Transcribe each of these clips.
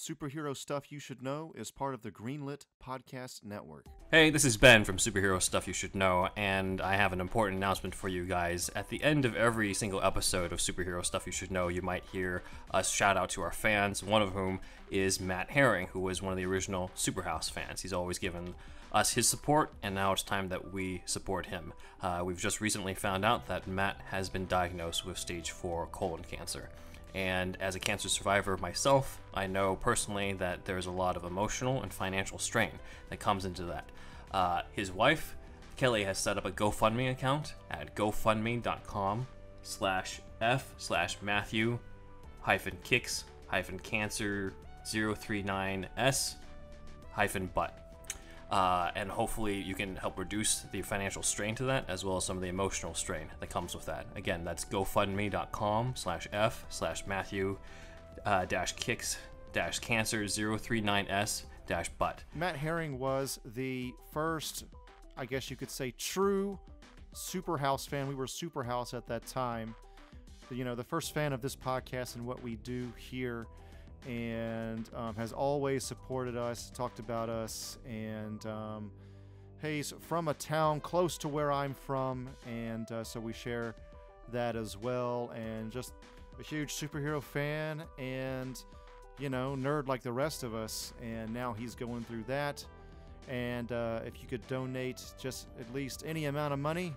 Superhero Stuff You Should Know is part of the Greenlit Podcast Network. Hey, this is Ben from Superhero Stuff You Should Know, and I have an important announcement for you guys. At the end of every single episode of Superhero Stuff You Should Know, you might hear us shout out to our fans, one of whom is Matt Herring, who was one of the original Superhouse fans. He's always given us his support, and now it's time that we support him. We've just recently found out that Matt has been diagnosed with stage 4 colon cancer. And as a cancer survivor myself, I know personally that there's a lot of emotional and financial strain that comes into that. His wife, Kelly, has set up a GoFundMe account at gofundme.com/f/Matthew-kicks-cancer039s-butt. And hopefully you can help reduce the financial strain to that, as well as some of the emotional strain that comes with that. Again, that's gofundme.com/f/Matthew-kicks-cancer039s-butt. Matt Herring was the first, I guess you could say, true Superhouse fan. We were Superhouse at that time. You know, the first fan of this podcast and what we do here, and has always supported us, talked about us, and he's from a town close to where I'm from, and so we share that as well, and just a huge superhero fan, and, you know, nerd like the rest of us, and now he's going through that, and if you could donate just at least any amount of money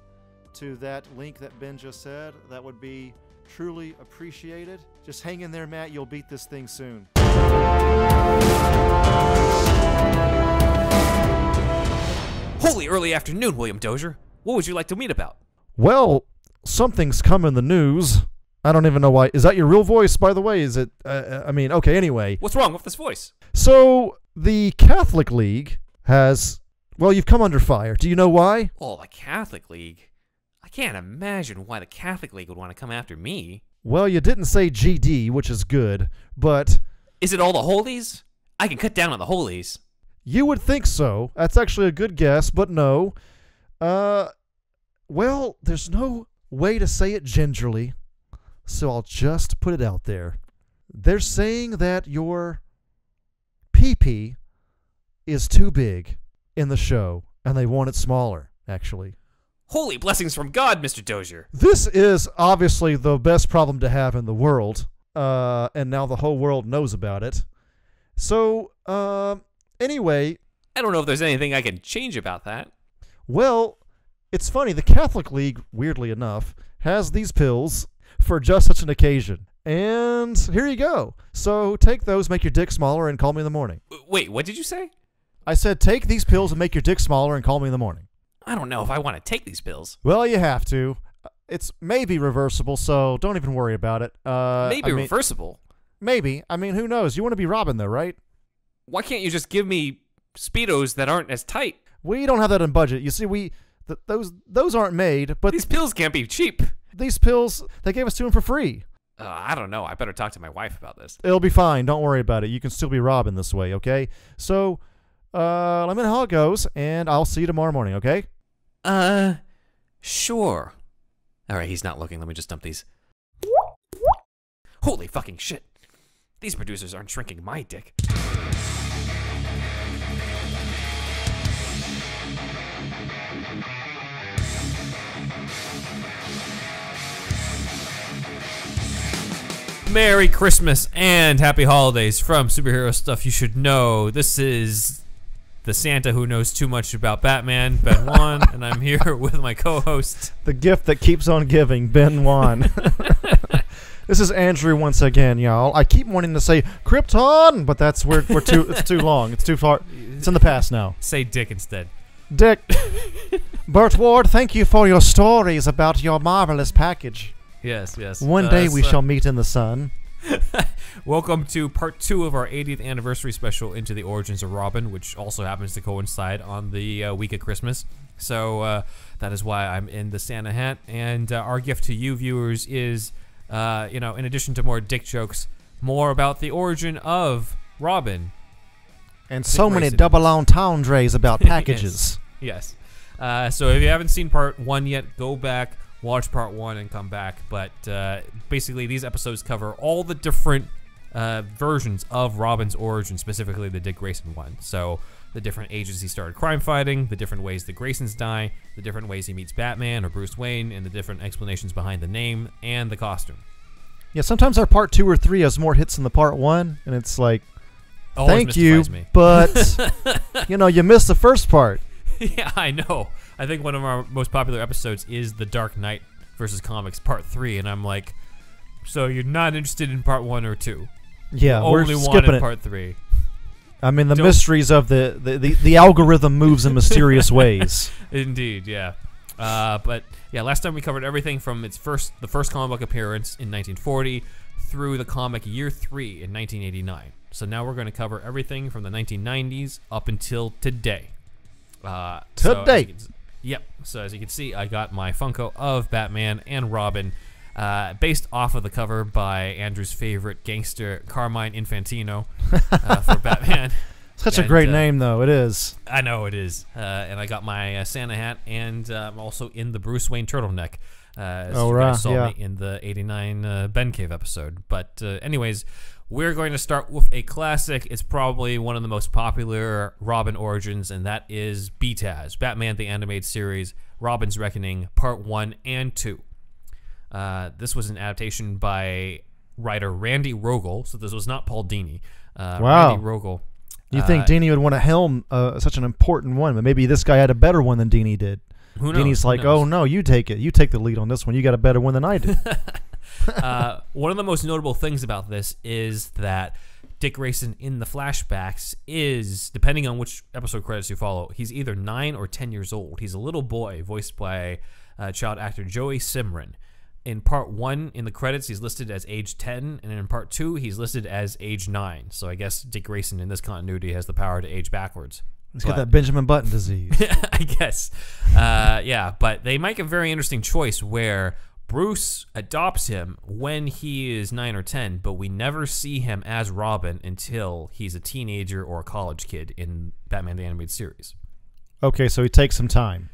to that link that Ben just said, that would be truly appreciated. Just hang in there, Matt. You'll beat this thing soon. Holy early afternoon, William Dozier. What would you like to meet about? Well, something's come in the news. I don't even know why. Is that your real voice, by the way? Is it, okay, anyway. What's wrong with this voice? So, the Catholic League has, well, you've come under fire. Do you know why? Oh, the Catholic League? I can't imagine why the Catholic League would want to come after me. Well, you didn't say GD, which is good, but... Is it all the holies? I can cut down on the holies. You would think so. That's actually a good guess, but no. Well, there's no way to say it gingerly, so I'll just put it out there. They're saying that your pee-pee is too big in the show, and they want it smaller, actually. Holy blessings from God, Mr. Dozier. This is obviously the best problem to have in the world, and now the whole world knows about it. So, anyway... I don't know if there's anything I can change about that. Well, it's funny. The Catholic League, weirdly enough, has these pills for just such an occasion. And here you go. So take those, make your dick smaller, and call me in the morning. Wait, what did you say? I said take these pills and make your dick smaller and call me in the morning. I don't know if I want to take these pills. Well, you have to. It's maybe reversible, so don't even worry about it. Reversible? Maybe. I mean, who knows? You want to be Robin, though, right? Why can't you just give me Speedos that aren't as tight? We don't have that in budget. You see, those aren't made, but... These pills can't be cheap. These pills, they gave us to him for free. I don't know. I better talk to my wife about this. It'll be fine. Don't worry about it. You can still be Robin this way, okay? So, let me know how it goes, and I'll see you tomorrow morning, okay? Sure. Alright, he's not looking. Let me just dump these. Holy fucking shit. These producers aren't shrinking my dick. Merry Christmas and Happy Holidays from Superhero Stuff You Should Know. This is the Santa who knows too much about Batman, Ben Wan, and I'm here with my co-host. The gift that keeps on giving, Ben Wan. This is Andrew once again, y'all. I keep wanting to say Krypton, but that's it's too long. It's too far. It's in the past now. Say Dick instead. Dick. Burt Ward, thank you for your stories about your marvelous package. Yes, yes. One day we shall meet in the sun. Welcome to part 2 of our 80th anniversary special Into the Origins of Robin, which also happens to coincide on the week of Christmas. So that is why I'm in the Santa hat. And our gift to you viewers is, in addition to more dick jokes, more about the origin of Robin. And Dick so many double entendres about packages. Yes. So if you haven't seen part 1 yet, go back. Watch part 1 and come back, but basically these episodes cover all the different versions of Robin's origin, specifically the Dick Grayson one. So the different ages he started crime fighting, the different ways the Graysons die, the different ways he meets Batman or Bruce Wayne, and the different explanations behind the name and the costume. Yeah, sometimes our part 2 or 3 has more hits than the part 1, and it's like, Always thank you, mystifies me. but you missed the first part. Yeah, I know. I think one of our most popular episodes is The Dark Knight versus Comics Part 3, and I'm like, so you're not interested in Part 1 or 2? Yeah, we're Only skipping wanted it. Part 3. I mean, the mysteries of the algorithm moves in mysterious ways. Indeed, yeah. But yeah, last time we covered everything from the first comic book appearance in 1940 through the comic year 3 in 1989. So now we're going to cover everything from the 1990s up until today. Today. Yep. So as you can see, I got my Funko of Batman and Robin, based off of the cover by Andrew's favorite gangster, Carmine Infantino, for Batman. Such a great name, though. It is. I know it is. And I got my Santa hat, and I'm also in the Bruce Wayne turtleneck. As you guys saw me in the 89 Ben Cave episode. But anyways, we're going to start with a classic. It's probably one of the most popular Robin origins, and that is BTAS, Batman the Animated Series, Robin's Reckoning, Part 1 and 2. This was an adaptation by writer Randy Rogel, so this was not Paul Dini. Wow. Randy Rogel. You think Dini would want to helm such an important one, but maybe this guy had a better one than Dini did. Who knows? Dini's like, oh, no, you take it. You take the lead on this one. You got a better one than I did. One of the most notable things about this is that Dick Grayson in the flashbacks is, depending on which episode credits you follow, he's either 9 or 10 years old. He's a little boy voiced by child actor Joey Simran. In Part 1, in the credits, he's listed as age 10, and in Part 2, he's listed as age 9. So I guess Dick Grayson in this continuity has the power to age backwards. He's got that Benjamin Button disease. I guess. Yeah, but they make a very interesting choice where Bruce adopts him when he is 9 or 10, but we never see him as Robin until he's a teenager or a college kid in Batman the Animated Series. Okay, so he takes some time.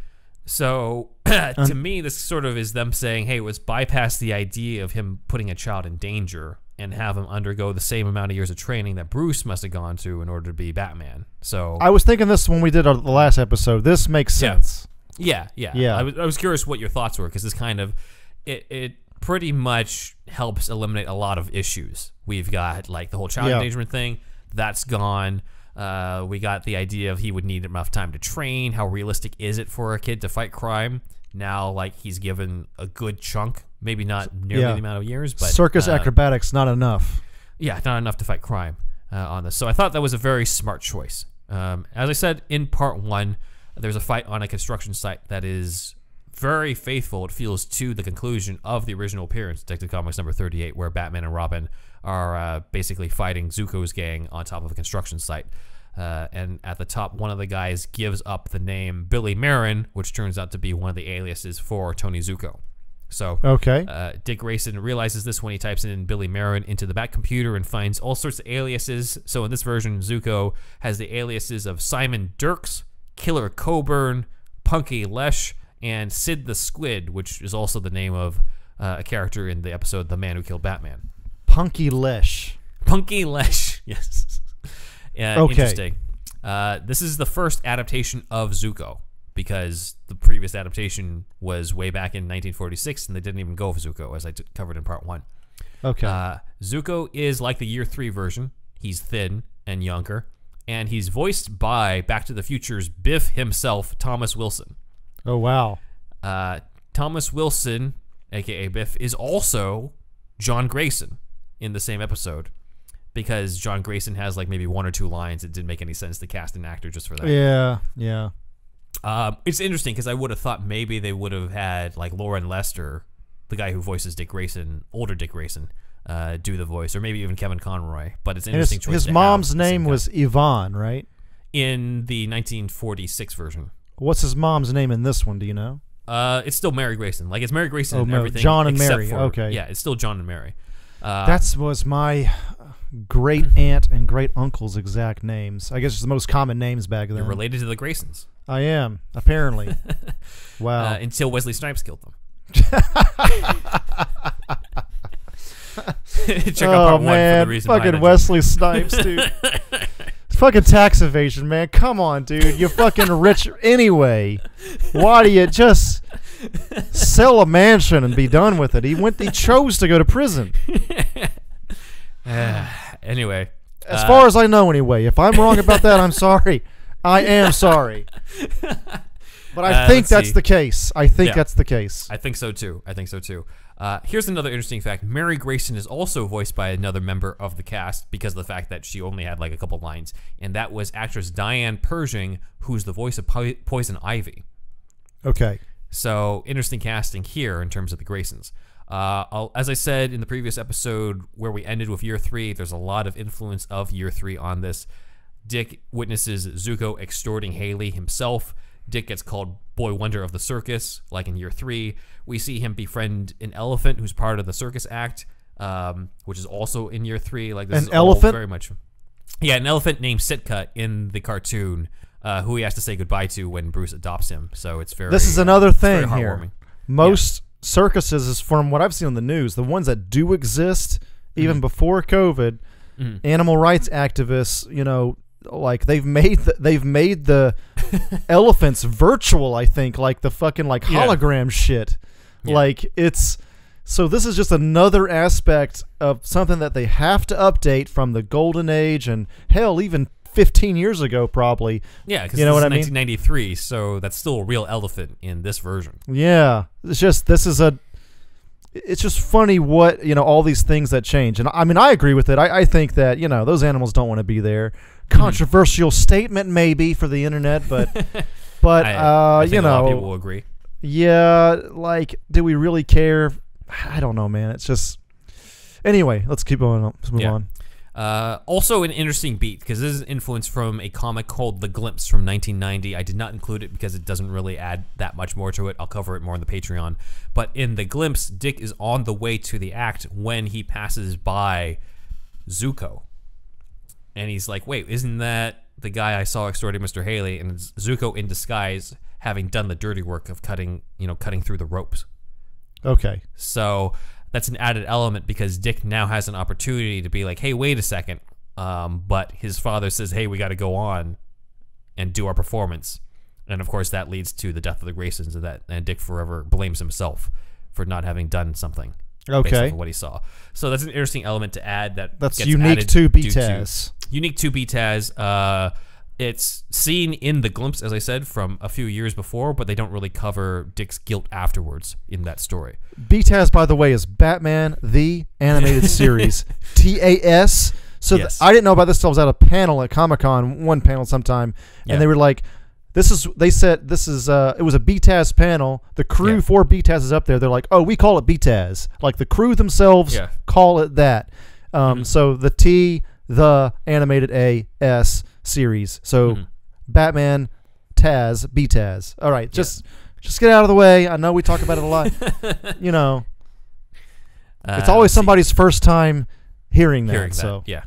So, to me, this sort of is them saying, hey, let's bypass the idea of him putting a child in danger and have him undergo the same amount of years of training that Bruce must have gone to in order to be Batman. So I was thinking this when we did the last episode. This makes sense. Yeah. I was curious what your thoughts were, because this kind of, it pretty much helps eliminate a lot of issues. We've got, like, the whole child endangerment thing. That's gone. We got the idea of he would need enough time to train. How realistic is it for a kid to fight crime? Now, like, he's given a good chunk, maybe not nearly the amount of years, but circus acrobatics, not enough. Yeah, not enough to fight crime on this. So I thought that was a very smart choice. As I said, in Part 1, there's a fight on a construction site that is very faithful, it feels, to the conclusion of the original appearance, Detective Comics number 38, where Batman and Robin are basically fighting Zuko's gang on top of a construction site. And at the top, one of the guys gives up the name Billy Marin, which turns out to be one of the aliases for Tony Zuko. So Dick Grayson realizes this when he types in Billy Marin into the Bat computer and finds all sorts of aliases. So in this version, Zuko has the aliases of Simon Dirks, Killer Coburn, Punky Lesh, and Sid the Squid, which is also the name of a character in the episode The Man Who Killed Batman. Punky Lesh. Punky Lesh, yes. Interesting. This is the first adaptation of Zuko, because the previous adaptation was way back in 1946, and they didn't even go for Zuko, as I covered in Part 1. Okay. Zuko is like the Year 3 version. He's thin and younger, and he's voiced by Back to the Future's Biff himself, Thomas Wilson. Oh, wow. Thomas Wilson, a.k.a. Biff, is also John Grayson in the same episode, because John Grayson has like maybe 1 or 2 lines. It didn't make any sense to cast an actor just for that. Yeah. It's interesting because I would have thought maybe they would have had like Lauren Lester, the guy who voices Dick Grayson, older Dick Grayson, do the voice, or maybe even Kevin Conroy. But it's an interesting choice. His mom's name was Yvonne, right? In the 1946 version. What's his mom's name in this one? Do you know? It's still Mary Grayson. Like, it's Mary Grayson and everything. John and Mary. Okay. Yeah, it's still John and Mary. That was my great aunt and great uncle's exact names. I guess it's the most common names back then. You're related to the Graysons. I am, apparently. Wow. Until Wesley Snipes killed them. Check out Oh part 1 for the man, reason behind fucking it. Wesley Snipes, dude. Fucking tax evasion, man. Come on, dude. You're fucking rich anyway. Why do you just sell a mansion and be done with it? He chose to go to prison. Anyway. As far as I know, anyway. If I'm wrong about that, I'm sorry. I am sorry. But I think that's the case. I think that's the case. I think so too. Here's another interesting fact. Mary Grayson is also voiced by another member of the cast because of the fact that she only had like a couple lines, and that was actress Diane Pershing, who's the voice of Poison Ivy. Okay. So interesting casting here in terms of the Graysons. As I said in the previous episode where we ended with Year 3, there's a lot of influence of Year 3 on this. Dick witnesses Zuko extorting Haley himself. Dick gets called Boy Wonder of the Circus, like in Year 3. We see him befriend an elephant who's part of the circus act, which is also in Year 3. Like this an is elephant? All very much. Yeah, an elephant named Sitka in the cartoon, who he has to say goodbye to when Bruce adopts him. So it's very. This is another thing very here. heartwarming. Most circuses, is from what I've seen on the news, the ones that do exist, even before COVID, animal rights activists, you know, like they've made the elephants virtual. I think like the fucking like hologram shit. Yeah. Like it's so this is just another aspect of something that they have to update from the golden age and hell even 15 years ago probably. Yeah, because you know this what is I mean? 1993, so that's still a real elephant in this version. Yeah, it's just it's just funny what, you know, all these things that change. And I mean, I agree with it. I think that, you know, those animals don't want to be there. Controversial statement maybe for the internet, but I think you a lot of know, people will agree. yeah, like, do we really care? I don't know, man. It's just anyway. Let's keep going. Let's move on. Also an interesting beat, because this is influenced from a comic called The Glimpse from 1990. I did not include it because it doesn't really add that much more to it. I'll cover it more on the Patreon. But in The Glimpse, Dick is on the way to the act when he passes by Zuko. And he's like, wait, isn't that the guy I saw extorting Mr. Haley? And it's Zuko in disguise, having done the dirty work of cutting through the ropes. Okay. So that's an added element because Dick now has an opportunity to be like, hey, wait a second. But his father says, hey, we got to go on and do our performance. And of course, that leads to the death of the Graysons, and Dick forever blames himself for not having done something. Based off of what he saw. So that's an interesting element to add. That's unique to BTAS. Unique to BTAS. It's seen in The Glimpse, as I said, from a few years before, but they don't really cover Dick's guilt afterwards in that story. BTAS, by the way, is Batman the Animated Series. TAS. So Yes. I didn't know about this until I was at a panel at Comic-Con, one panel sometime, and they were like, it was a BTAS panel. The crew for BTAS is up there. They're like, oh, we call it BTAS. Like the crew themselves call it that. So the animated AS series. So Batman, Taz, BTAS. All right, just get out of the way. I know we talk about it a lot. You know, it's always somebody's first time hearing that. So yeah.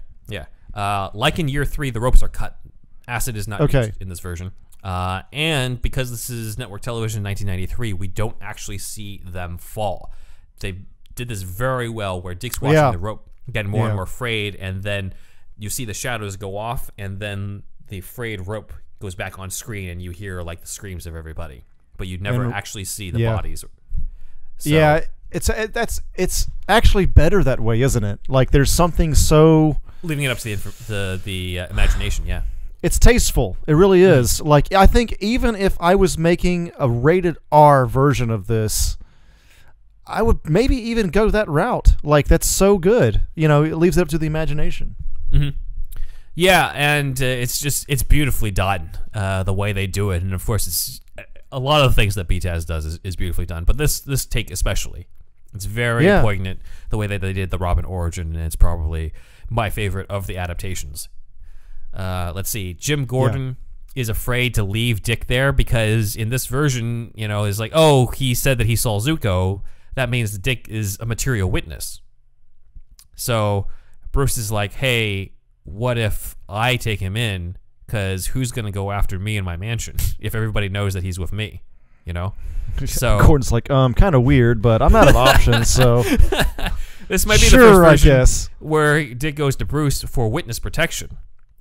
Like in Year 3, the ropes are cut. Acid is not used in this version. And because this is network television in 1993, we don't actually see them fall. They did this very well where Dick's watching the rope get more and more frayed, and then you see the shadows go off, and then the frayed rope goes back on screen, and you hear like the screams of everybody, but you never actually see the bodies. So, yeah, it's actually better that way, isn't it? Like there's something so leaving it up to the imagination. Yeah. It's tasteful. It really is. Like, I think even if I was making a rated R version of this, I would maybe even go that route. Like, that's so good. You know, it leaves it up to the imagination. Yeah, and it's beautifully done, the way they do it. And, of course, it's a lot of the things that BTAS does is beautifully done. But this take especially. It's very poignant, the way that they did the Robin origin, and it's probably my favorite of the adaptations. Let's see. Jim Gordon is afraid to leave Dick there because in this version, you know, is like, oh, he said that he saw Zuko. That means that Dick is a material witness. So Bruce is like, hey, what if I take him in? Because who's going to go after me in my mansion if everybody knows that he's with me? You know? So Gordon's like, kind of weird, but I'm out of options, so. This might be the Sure, first version I guess. where Dick goes to Bruce for witness protection,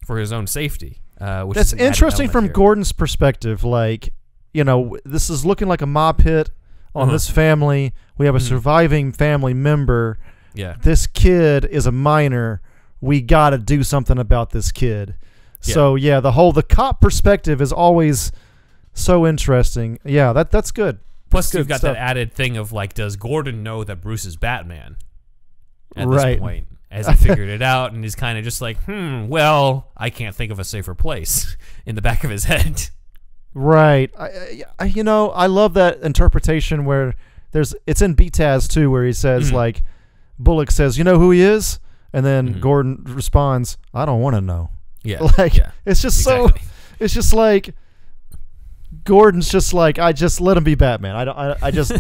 for his own safety. Which That's is an added interesting element from here. Gordon's perspective. Like, this is looking like a mob hit on this family. We have a surviving family member. Yeah. This kid is a minor. We got to do something about this kid. Yeah. So, yeah, the cop perspective is always so interesting. Yeah, that's good. Plus, Good you've got stuff. that added thing of, like, does Gordon know that Bruce is Batman at Right. this point? Has he figured it out? And he's kind of just like, well, I can't think of a safer place in the back of his head. Right. I love that interpretation where it's in BTAS too, where he says like, Bullock says, "You know who he is?" And then Gordon responds, "I don't want to know." Yeah. Like, yeah. it's just Exactly. it's just like, Gordon's just like, I just let him be Batman. I just,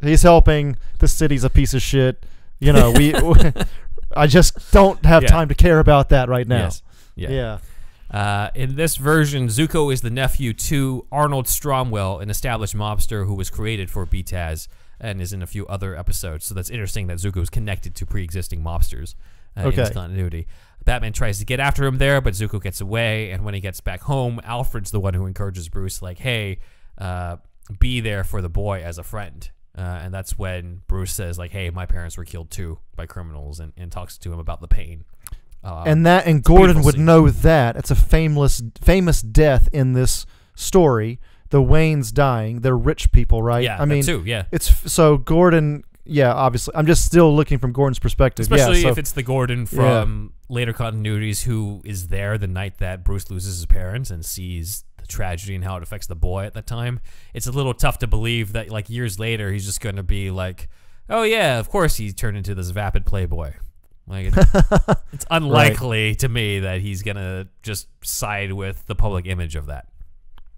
he's helping. The city's a piece of shit. I just don't have time to care about that right now. Yes. Yeah. In this version, Zuko is the nephew to Arnold Stromwell, an established mobster who was created for BTAS and is in a few other episodes. So that's interesting that Zuko is connected to pre-existing mobsters in this continuity. Batman tries to get after him there, but Zuko gets away, and when he gets back home, Alfred's the one who encourages Bruce, like, hey, be there for the boy as a friend. And that's when Bruce says, like, hey, my parents were killed too by criminals, and talks to him about the pain. And Gordon would know that. It's a famous death in this story. The Waynes dying. They're rich people, right? Yeah, I mean, too, yeah. It's so Gordon. Yeah, obviously. I'm just still looking from Gordon's perspective. Especially if it's the Gordon from later continuities who is there the night that Bruce loses his parents and sees the tragedy and how it affects the boy at that time. It's a little tough to believe that, like, years later he's just going to be like, oh yeah, of course he turned into this vapid playboy. Like, it's unlikely to me that he's going to just side with the public image of that.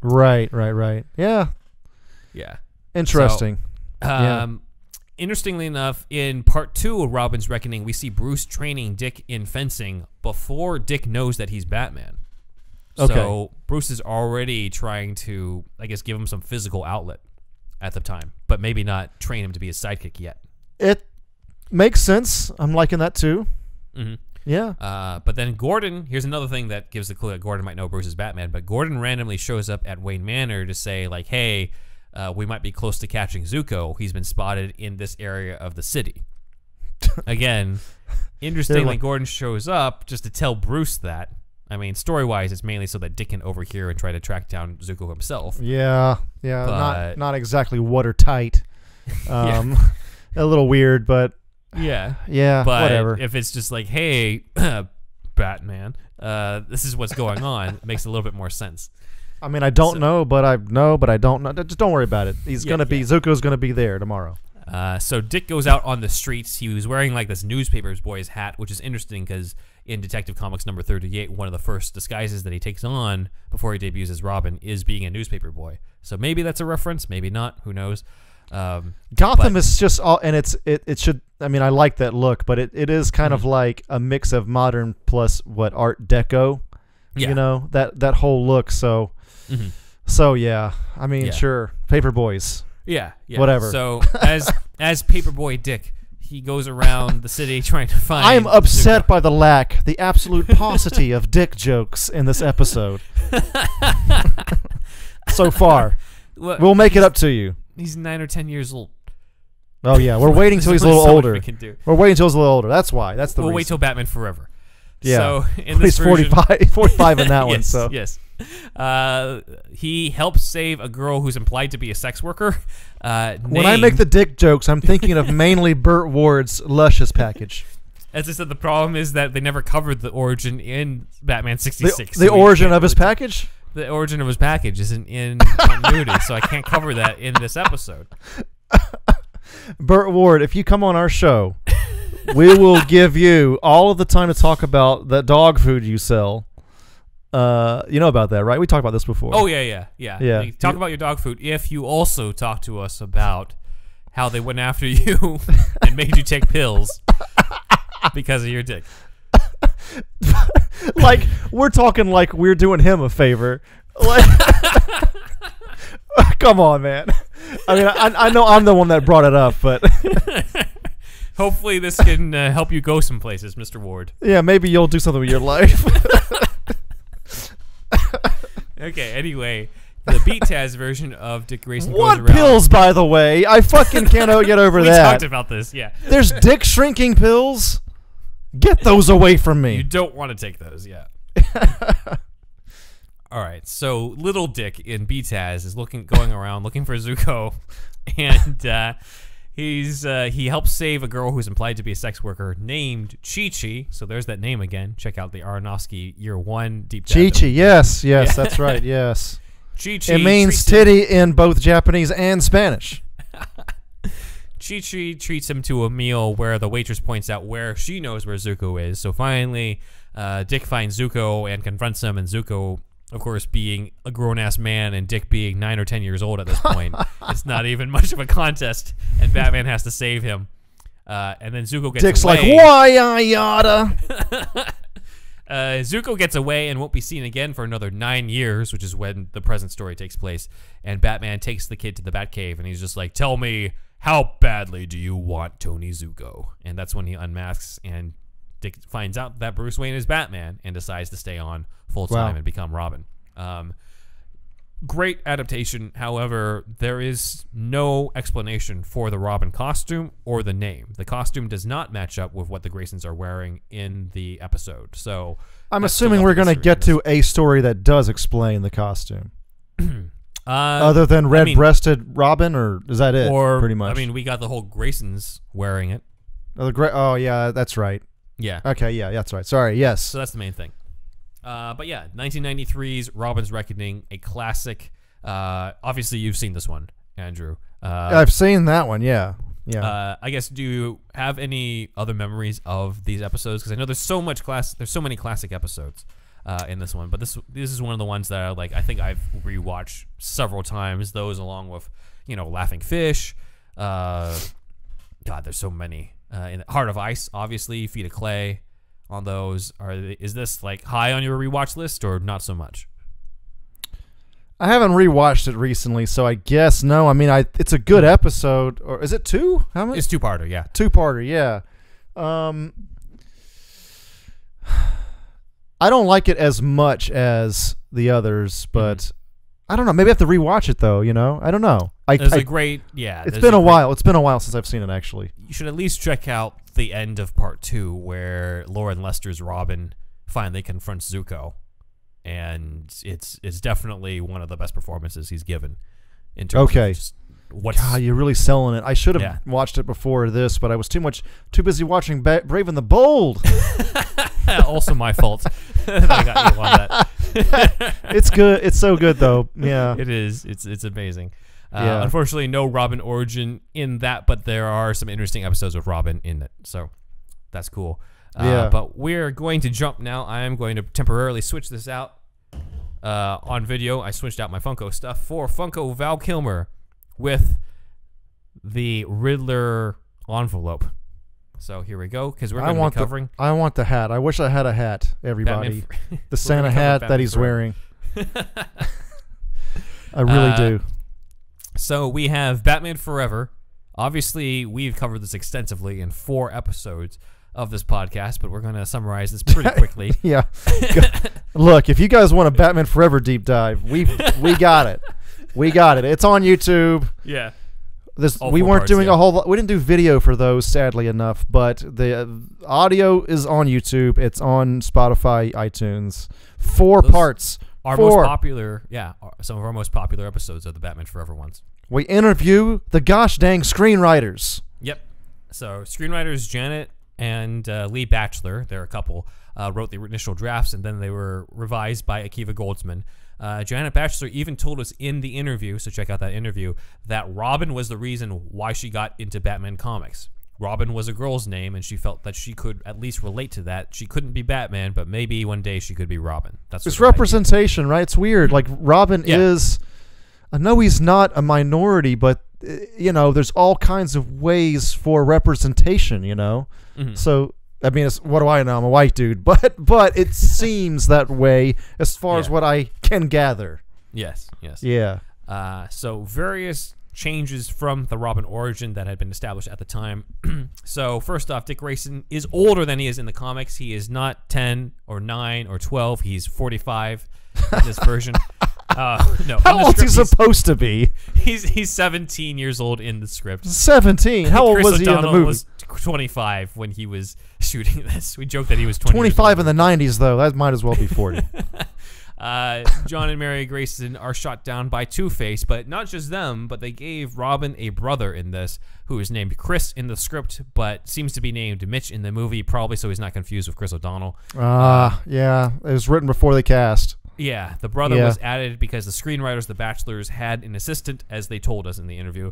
Right. Yeah. Yeah. Interesting. Interestingly enough, in part 2 of Robin's Reckoning, we see Bruce training Dick in fencing before Dick knows that he's Batman. Okay. So Bruce is already trying to, I guess, give him some physical outlet at the time, but maybe not train him to be his sidekick yet. It makes sense. I'm liking that too. Mm-hmm. Yeah. But then Gordon, here's another thing that gives the clue that Gordon might know Bruce is Batman, but Gordon randomly shows up at Wayne Manor to say, like, hey, we might be close to catching Zuko. He's been spotted in this area of the city. Again, interestingly, Gordon shows up just to tell Bruce that. I mean, story-wise, it's mainly so that Dick can overhear and try to track down Zuko himself. Yeah. But, not exactly watertight. A little weird, but yeah, but whatever. If it's just like, hey, Batman, this is what's going on, it makes a little bit more sense. I mean, I don't know, but I know, but I don't know. Just don't worry about it. Zuko's gonna be there tomorrow. So Dick goes out on the streets. He was wearing like this newspaper boy's hat, which is interesting because in Detective Comics number 38, one of the first disguises that he takes on before he debuts as Robin is being a newspaper boy. So maybe that's a reference, maybe not. Who knows? Gotham is just all, and it should. I mean, I like that look, but it is kind of like a mix of modern plus Art Deco. Yeah. You know, that whole look. So. Mm-hmm. So yeah, I mean, sure, paper boys. Yeah, whatever. So as Paperboy Dick, he goes around the city trying to find. I am upset by the absolute paucity of Dick jokes in this episode. So far, we'll make it up to you. He's 9 or 10 years old. Oh yeah, we're waiting till he's a little older. We're waiting till he's a little older. That's why. That's the. We'll reason. wait till Batman Forever. Yeah. So in this he's version, 45 in that one. So yes. He helps save a girl who's implied to be a sex worker. When I make the Dick jokes, I'm thinking of mainly Burt Ward's Luscious package. As I said, the problem is that they never covered the origin in Batman 66. The origin of his package? The origin of his package isn't in continuity, so I can't cover that in this episode. Burt Ward, if you come on our show, we will give you all of the time to talk about the dog food you sell. You know about that, right? We talked about this before. Oh, yeah. Talk about your dog food if you also talk to us about how they went after you and made you take pills because of your dick. Like, we're talking like we're doing him a favor. Like, come on, man. I mean, I know I'm the one that brought it up, but Hopefully this can help you go some places, Mr. Ward. Yeah, maybe you'll do something with your life. Okay, anyway, the BTAS version of Dick Grayson goes What around. pills, by the way? I fucking cannot get over We that. talked about this, yeah. There's dick shrinking pills. Get those away from You me. don't want to take those, yeah. All right, so little Dick in BTAS is going around looking for Zuko, and he helps save a girl who's implied to be a sex worker named Chi-Chi. So there's that name again. Check out the Aronofsky Year 1 deep dive. Chi-Chi, yes, that's right, yes. Chi-Chi It means titty in both Japanese and Spanish. Chi-Chi treats him to a meal where the waitress points out where she knows where Zuko is. So finally, Dick finds Zuko and confronts him, and Zuko, of course, being a grown-ass man and Dick being 9 or 10 years old at this point, it's not even much of a contest, and Batman has to save him. And then Zuko gets Dick's away. like, why I yada? Zuko gets away and won't be seen again for another 9 years, which is when the present story takes place. And Batman takes the kid to the Batcave, and he's just like, tell me, how badly do you want Tony Zuko? And that's when he unmasks, and Dick finds out that Bruce Wayne is Batman and decides to stay on full-time and become Robin. Great adaptation. However, there is no explanation for the Robin costume or the name. The costume does not match up with what the Graysons are wearing in the episode. So I'm assuming we're going to get to a story that does explain the costume. Other than red-breasted Robin, or is that it? Or, pretty much. I mean, we got the whole Graysons wearing it. Oh, yeah, that's right. Yeah. Okay, yeah, that's right. Sorry, yes. So that's the main thing. But yeah, 1993's Robin's Reckoning, a classic. Obviously, you've seen this one, Andrew. I've seen that one, yeah. I guess, do you have any other memories of these episodes? Because I know there's so many classic episodes in this one, but this is one of the ones that I think I've rewatched several times. Those along with Laughing Fish. God, there's so many. In Heart of Ice, obviously, Feet of Clay. On those, is this high on your rewatch list or not so much? I haven't rewatched it recently, so I guess no. I mean, it's a good episode, or is it two? How many? It's two-parter, yeah. Two-parter, yeah. I don't like it as much as the others, but I don't know. Maybe I have to rewatch it though. I don't know. It's been a while. It's been a while since I've seen it. Actually, you should at least check out the end of part 2, where Lauren Lester's Robin finally confronts Zuko, and it's definitely one of the best performances he's given. In terms of just God, you're really selling it. I should have watched it before this, but I was too busy watching Brave and the Bold. Also my fault. I got you on that. It's good. It's so good though. Yeah, it is. It's amazing. Yeah. Unfortunately, no Robin origin in that, but there are some interesting episodes of Robin in it, so that's cool. But we're going to jump now. I am going to temporarily switch this out on video. I switched out my Funko stuff for Funko Val Kilmer with the Riddler envelope. So here we go, because we're going to be covering. I want the hat. I wish I had a hat, everybody. The Santa hat that he's wearing. I really do. So we have Batman Forever. Obviously, we've covered this extensively in 4 episodes of this podcast, but we're going to summarize this pretty quickly. Yeah. Look, if you guys want a Batman Forever deep dive, we got it. We got it. It's on YouTube. Yeah. We weren't doing a whole lot. We didn't do video for those, sadly enough, but the audio is on YouTube. It's on Spotify, iTunes. 4 parts. Most popular, some of our most popular episodes are the Batman Forever ones. We interview the gosh dang screenwriters. Yep. So screenwriters Janet and Lee Batchelor, they're a couple, wrote the initial drafts, and then they were revised by Akiva Goldsman. Janet Batchelor even told us in the interview, so check out that interview, that Robin was the reason why she got into Batman comics. Robin was a girl's name, and she felt that she could at least relate to that. She couldn't be Batman, but maybe one day she could be Robin. It's representation, right? It's weird. Like, Robin is... I know he's not a minority, but, there's all kinds of ways for representation, Mm-hmm. So, I mean, what do I know? I'm a white dude. But it seems that way as far as what I can gather. Yes. Yeah. So various changes from the Robin origin that had been established at the time. So first off, Dick Grayson is older than he is in the comics. He is not 10 or 9 or 12. He's 45 in this version. No, How old is he supposed to be? He's 17 years old in the script. 17? How old was he in the movie? Was 25 when he was shooting this. We joked that he was 20 25 in the 90s, though. That might as well be 40. John and Mary Grayson are shot down by Two-Face, but not just them, but they gave Robin a brother in this who is named Chris in the script, but seems to be named Mitch in the movie, probably so he's not confused with Chris O'Donnell. Yeah. It was written before they cast. Yeah, the brother was added because the screenwriters, the Bachelors, had an assistant, as they told us in the interview,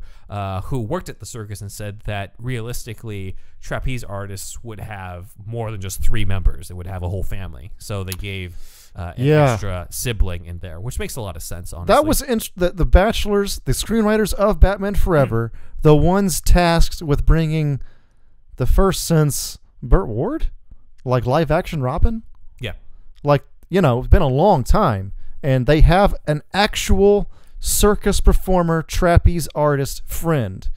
who worked at the circus and said that realistically, trapeze artists would have more than just 3 members. They would have a whole family. So they gave an extra sibling in there, which makes a lot of sense, honestly. That was the Bachelors, the screenwriters of Batman Forever, the ones tasked with bringing the first since Burt Ward, like live action Robin. Yeah, like. It's been a long time, and they have an actual circus performer, trapeze artist friend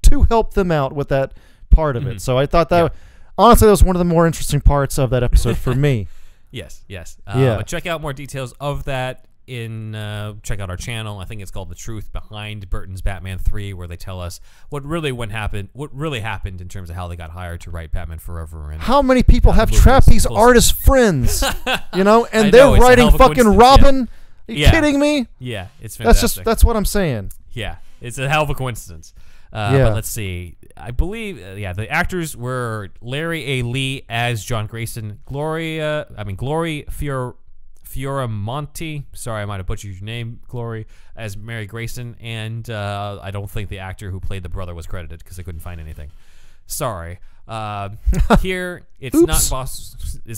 to help them out with that part of it. So I thought that, honestly, that was one of the more interesting parts of that episode for me. Yes. But check out more details of that check out our channel. I think it's called The Truth Behind Burton's Batman 3, where they tell us what really happened in terms of how they got hired to write Batman Forever. And how many people have trapeze artist friends, and they're writing fucking Robin? Are you kidding me? Yeah, it's fantastic. That's what I'm saying. Yeah, it's a hell of a coincidence. But let's see. I believe, the actors were Larry A. Lee as John Grayson, Glory Fioramonte, sorry, I might have butchered your name, Glory, as Mary Grayson, and I don't think the actor who played the brother was credited because I couldn't find anything. Sorry. Here, it's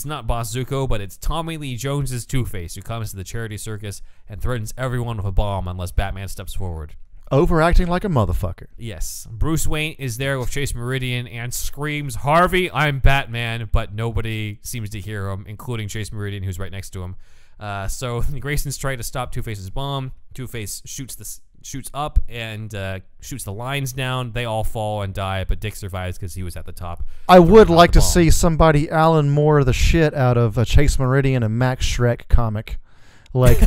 not Boss Zuko, but it's Tommy Lee Jones's Two-Face, who comes to the charity circus and threatens everyone with a bomb unless Batman steps forward. Overacting like a motherfucker. Yes. Bruce Wayne is there with Chase Meridian and screams, "Harvey, I'm Batman," but nobody seems to hear him, including Chase Meridian, who's right next to him. So Grayson's trying to stop Two-Face's bomb. Two-Face shoots up and shoots the lines down. They all fall and die, but Dick survives because he was at the top. I would like to see somebody Alan Moore the shit out of a Chase Meridian and Max Schreck comic. Like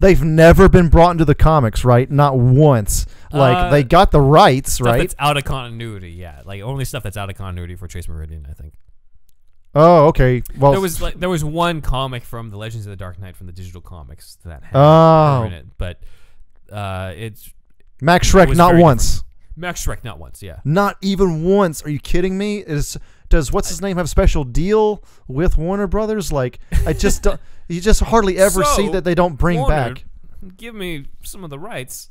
they've never been brought into the comics, right? Not once. Like they got the rights, right? That's out of continuity, yeah. Like only stuff that's out of continuity for Chase Meridian, I think. Oh, okay. Well, there was one comic from the Legends of the Dark Knight from the digital comics that had her in it, but it's Max Schreck not once. Max Schreck not once, yeah. Not even once. Are you kidding me? Does what's his name have a special deal with Warner Brothers? Like I just don't. You just hardly ever see that they don't bring Warner, back. Give me some of the rights,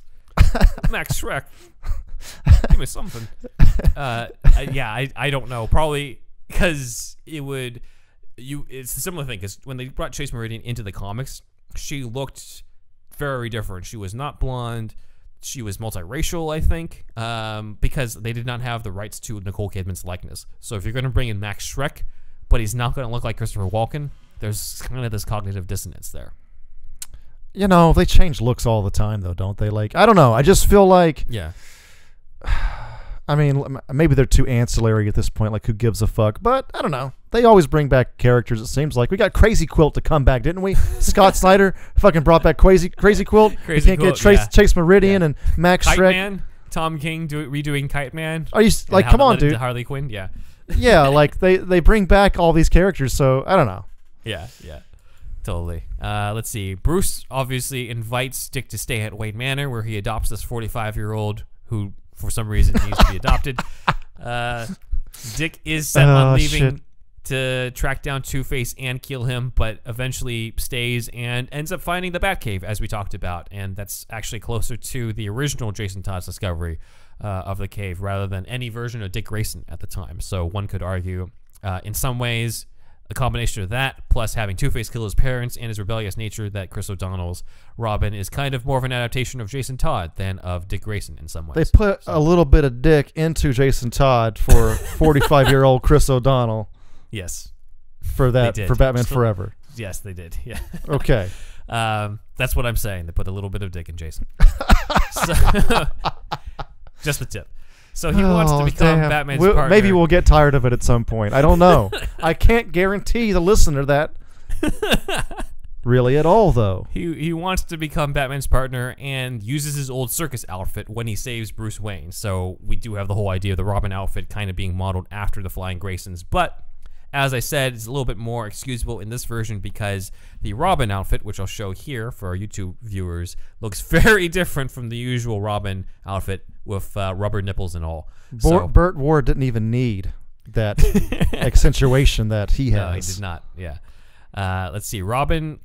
Max Schreck. Give me something. I don't know. Probably because it's a similar thing. Because when they brought Chase Meridian into the comics, she looked very different. She was not blonde. She was multiracial, I think, because they did not have the rights to Nicole Kidman's likeness. So if you're going to bring in Max Schreck, but he's not going to look like Christopher Walken, there's kind of this cognitive dissonance there. They change looks all the time, though, don't they? Like, I don't know. I just feel like... Yeah. I mean, maybe they're too ancillary at this point. Like, who gives a fuck? But, I don't know. They always bring back characters, it seems like. We got Crazy Quilt to come back, didn't we? Scott Snyder fucking brought back Crazy Quilt. We can't get Chase Meridian and Max Kite Schreck. Man, Tom King redoing Kite Man. Are you like, come on, dude. Harley Quinn, yeah. Yeah, like, they bring back all these characters, so I don't know. Yeah. Totally. Let's see. Bruce obviously invites Dick to stay at Wayne Manor, where he adopts this 45-year-old who, for some reason, needs to be adopted. Dick is set on leaving to track down Two-Face and kill him, but eventually stays and ends up finding the Batcave, as we talked about, and that's actually closer to the original Jason Todd's discovery of the cave rather than any version of Dick Grayson at the time. So one could argue, in some ways, a combination of that, plus having Two-Face kill his parents and his rebellious nature, that Chris O'Donnell's Robin is kind of more of an adaptation of Jason Todd than of Dick Grayson in some ways. They put a little bit of Dick into Jason Todd for 45-year-old Chris O'Donnell. Yes. For Batman Forever. Yes, they did. Yeah. Okay. That's what I'm saying. They put a little bit of Dick in Jason. So, just the tip. So he wants to become Batman's partner. Maybe we'll get tired of it at some point. I don't know. I can't guarantee the listener that really at all, though. He wants to become Batman's partner and uses his old circus outfit when he saves Bruce Wayne. So we do have the whole idea of the Robin outfit kind of being modeled after the Flying Graysons. But as I said, it's a little bit more excusable in this version because the Robin outfit, which I'll show here for our YouTube viewers, looks very different from the usual Robin outfit with rubber nipples and all. Burt Ward didn't even need that accentuation that he has. No, he did not. Yeah. Let's see. Robin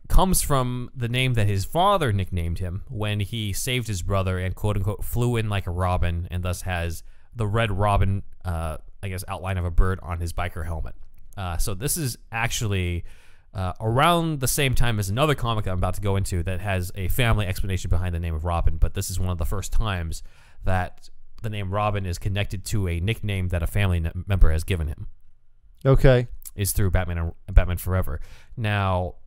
comes from the name that his father nicknamed him when he saved his brother and quote-unquote flew in like a robin and thus has the red robin outline of a bird on his biker helmet. So this is actually around the same time as another comic I'm about to go into that has a family explanation behind the name of Robin, but this is one of the first times that the name Robin is connected to a nickname that a family member has given him. Okay. Is through Batman Forever. Now,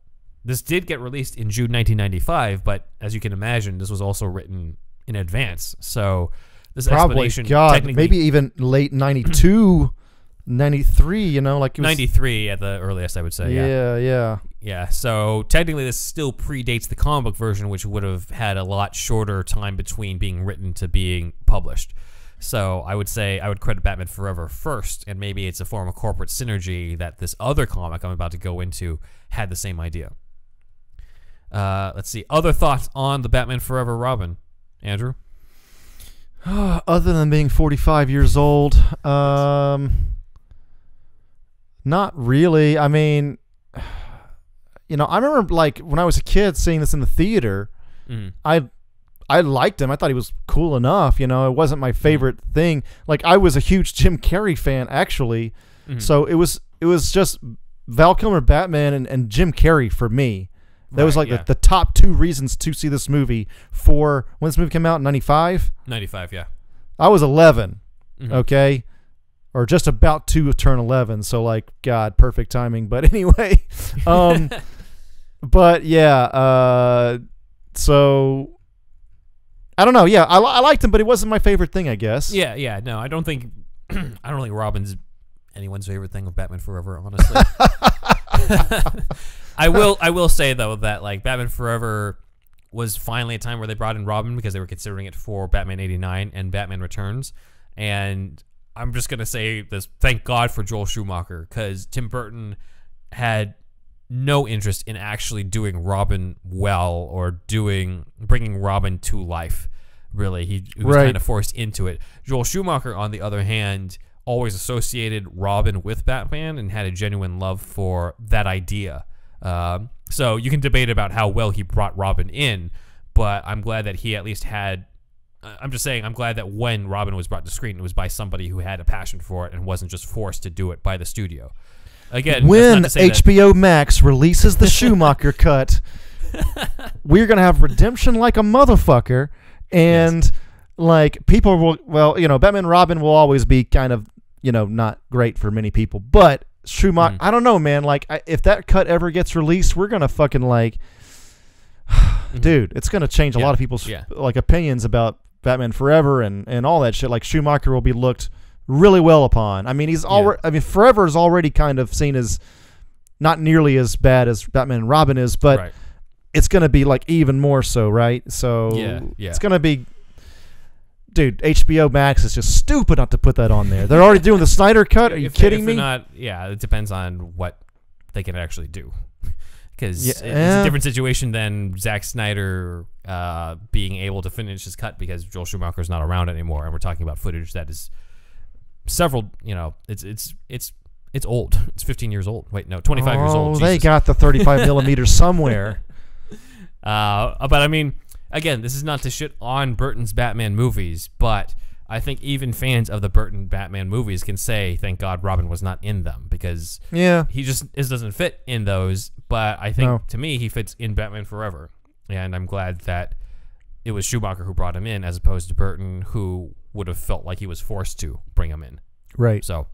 this did get released in June 1995, but as you can imagine, this was also written in advance. So this explanation maybe even late 92, 93, like it was 93 at the earliest, I would say. Yeah. So technically this still predates the comic book version, which would have had a lot shorter time between being written to being published. So I would say I would credit Batman Forever first, and maybe it's a form of corporate synergy that this other comic I'm about to go into had the same idea. Let's see. Other thoughts on the Batman Forever Robin, Andrew? Other than being 45 years old, not really. I mean, I remember like when I was a kid seeing this in the theater. I liked him. I thought he was cool enough. It wasn't my favorite thing. Like I was a huge Jim Carrey fan actually, so it was just Val Kilmer Batman and Jim Carrey for me. That was like the top two reasons to see this movie. For when this movie came out in 95? 95, yeah. I was 11, okay? Or just about to turn 11, so like, God, perfect timing. But anyway, but yeah, so I don't know. Yeah, I liked him, but it wasn't my favorite thing, I guess. Yeah. No, I don't think Robin's anyone's favorite thing of Batman Forever, honestly. I will say though that like Batman Forever was finally a time where they brought in Robin because they were considering it for Batman 89 and Batman Returns, and I'm just gonna say this: thank God for Joel Schumacher, because Tim Burton had no interest in actually doing Robin well or bringing Robin to life. Really, he was kind of forced into it. Joel Schumacher, on the other hand, always associated Robin with Batman and had a genuine love for that idea. So you can debate about how well he brought Robin in, but I'm glad that he at least had... I'm just saying, I'm glad that when Robin was brought to screen, it was by somebody who had a passion for it and wasn't just forced to do it by the studio. Again, when HBO Max releases the Schumacher cut, we're going to have redemption like a motherfucker, and like people will... Well, Batman and Robin will always be kind of, not great for many people, but Schumacher, I don't know, man. Like, if that cut ever gets released, we're gonna fucking like, dude, it's gonna change a lot of people's like opinions about Batman Forever and all that shit. Like, Schumacher will be looked really well upon. I mean, he's already. I mean, Forever is already kind of seen as not nearly as bad as Batman and Robin is, but it's gonna be like even more so, right? So it's gonna be. Dude, HBO Max is just stupid not to put that on there. They're already doing the Snyder Cut. Are you kidding me? Not, it depends on what they can actually do. Because it's a different situation than Zack Snyder being able to finish his cut because Joel Schumacher's not around anymore, and we're talking about footage that is several. It's old. It's 15 years old. Wait, no, 25 years old. They got the 35 millimeters somewhere. But I mean. Again, this is not to shit on Burton's Batman movies, but I think even fans of the Burton Batman movies can say, thank God Robin was not in them, because he just doesn't fit in those, but I think, to me, he fits in Batman Forever, and I'm glad that it was Schumacher who brought him in, as opposed to Burton, who would have felt like he was forced to bring him in. Right. So,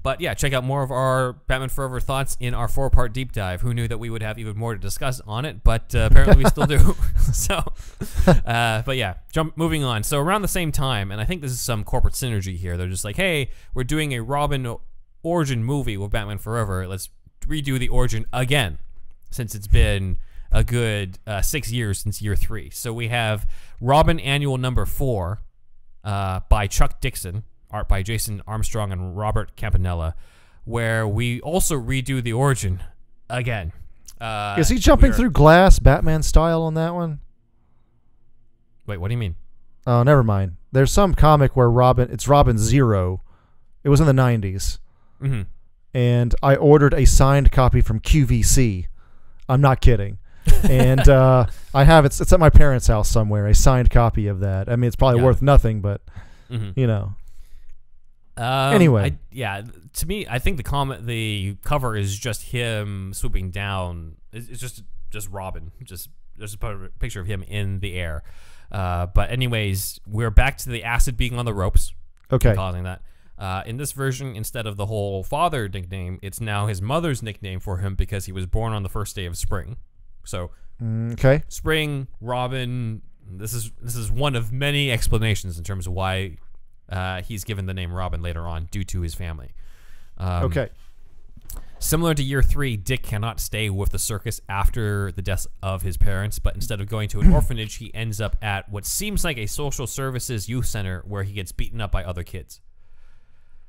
But yeah, check out more of our Batman Forever thoughts in our 4-part deep dive. Who knew that we would have even more to discuss on it? But apparently we still do. So, but yeah, moving on. So around the same time, and I think this is some corporate synergy here. They're just like, hey, we're doing a Robin origin movie with Batman Forever. Let's redo the origin again, since it's been a good 6 years since year 3. So we have Robin Annual number 4 by Chuck Dixon, art by Jason Armstrong and Robert Campanella, where we also redo the origin again. Is he jumping through glass Batman style on that one? Wait, what do you mean? Oh, never mind. There's some comic where it's Robin Zero. It was in the 90s. Mm-hmm. And I ordered a signed copy from QVC. I'm not kidding. And I have it. It's at my parents' house somewhere, a signed copy of that. I mean, it's probably worth nothing, but, you know. Anyway, to me, I think the cover is just him swooping down. It's just Robin, just a picture of him in the air. But anyways, we're back to the acid being on the ropes. Okay, causing that. In this version, instead of the whole father nickname, it's now his mother's nickname for him because he was born on the first day of spring. So, okay, spring, Robin. This is one of many explanations in terms of why. He's given the name Robin later on due to his family. Okay. Similar to year 3, Dick cannot stay with the circus after the deaths of his parents, but instead of going to an orphanage, he ends up at what seems like a social services youth center where he gets beaten up by other kids.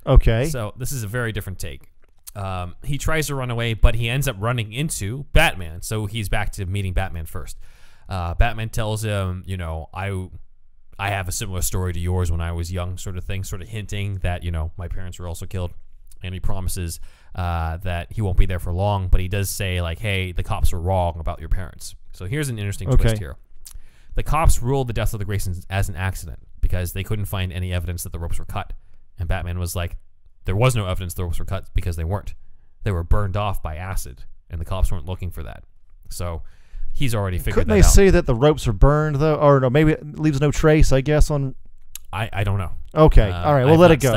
Okay. So this is a very different take. He tries to run away, but he ends up running into Batman, so he's back to meeting Batman first. Batman tells him, you know, I have a similar story to yours when I was young, sort of thing, sort of hinting that, you know, my parents were also killed. And he promises that he won't be there for long, but he does say, like, hey, the cops were wrong about your parents. So here's an interesting twist here. The cops ruled the death of the Graysons as an accident because they couldn't find any evidence that the ropes were cut. And Batman was like, there was no evidence the ropes were cut because they weren't. They were burned off by acid, and the cops weren't looking for that. So he's already figured that out. Couldn't they say that the ropes are burned, though? Or no, maybe it leaves no trace, I guess, on... I don't know. Okay, all right, we'll let it go.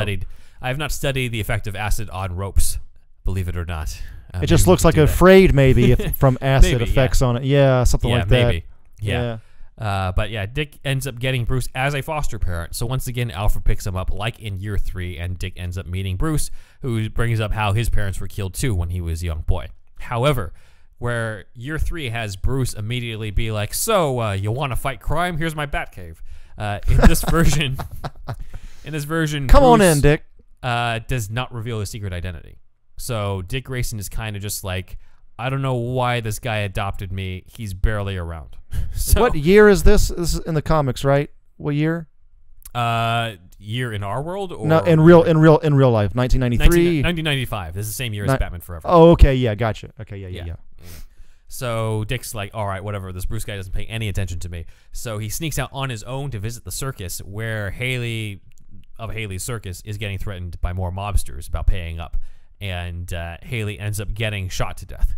I have not studied the effect of acid on ropes, believe it or not. It just looks like a frayed, maybe, from acid effects on it. Yeah, something like that. Maybe. Yeah. But yeah, Dick ends up getting Bruce as a foster parent. So once again, Alfred picks him up like in year 3, and Dick ends up meeting Bruce, who brings up how his parents were killed too when he was a young boy. However, where year 3 has Bruce immediately be like, so you want to fight crime? Here's my Batcave. In this version, come Bruce, on in, Dick. Does not reveal his secret identity. So Dick Grayson is kind of just like, I don't know why this guy adopted me. He's barely around. So, what year is this? This is in the comics, right? What year? Year in our world, or no, in real life, 1993, 1995. This is the same year as Batman Forever. Oh, okay, yeah, gotcha. Okay, yeah. So Dick's like, all right, whatever. This Bruce guy doesn't pay any attention to me. So he sneaks out on his own to visit the circus, where Haley of Haley's Circus is getting threatened by more mobsters about paying up, and Haley ends up getting shot to death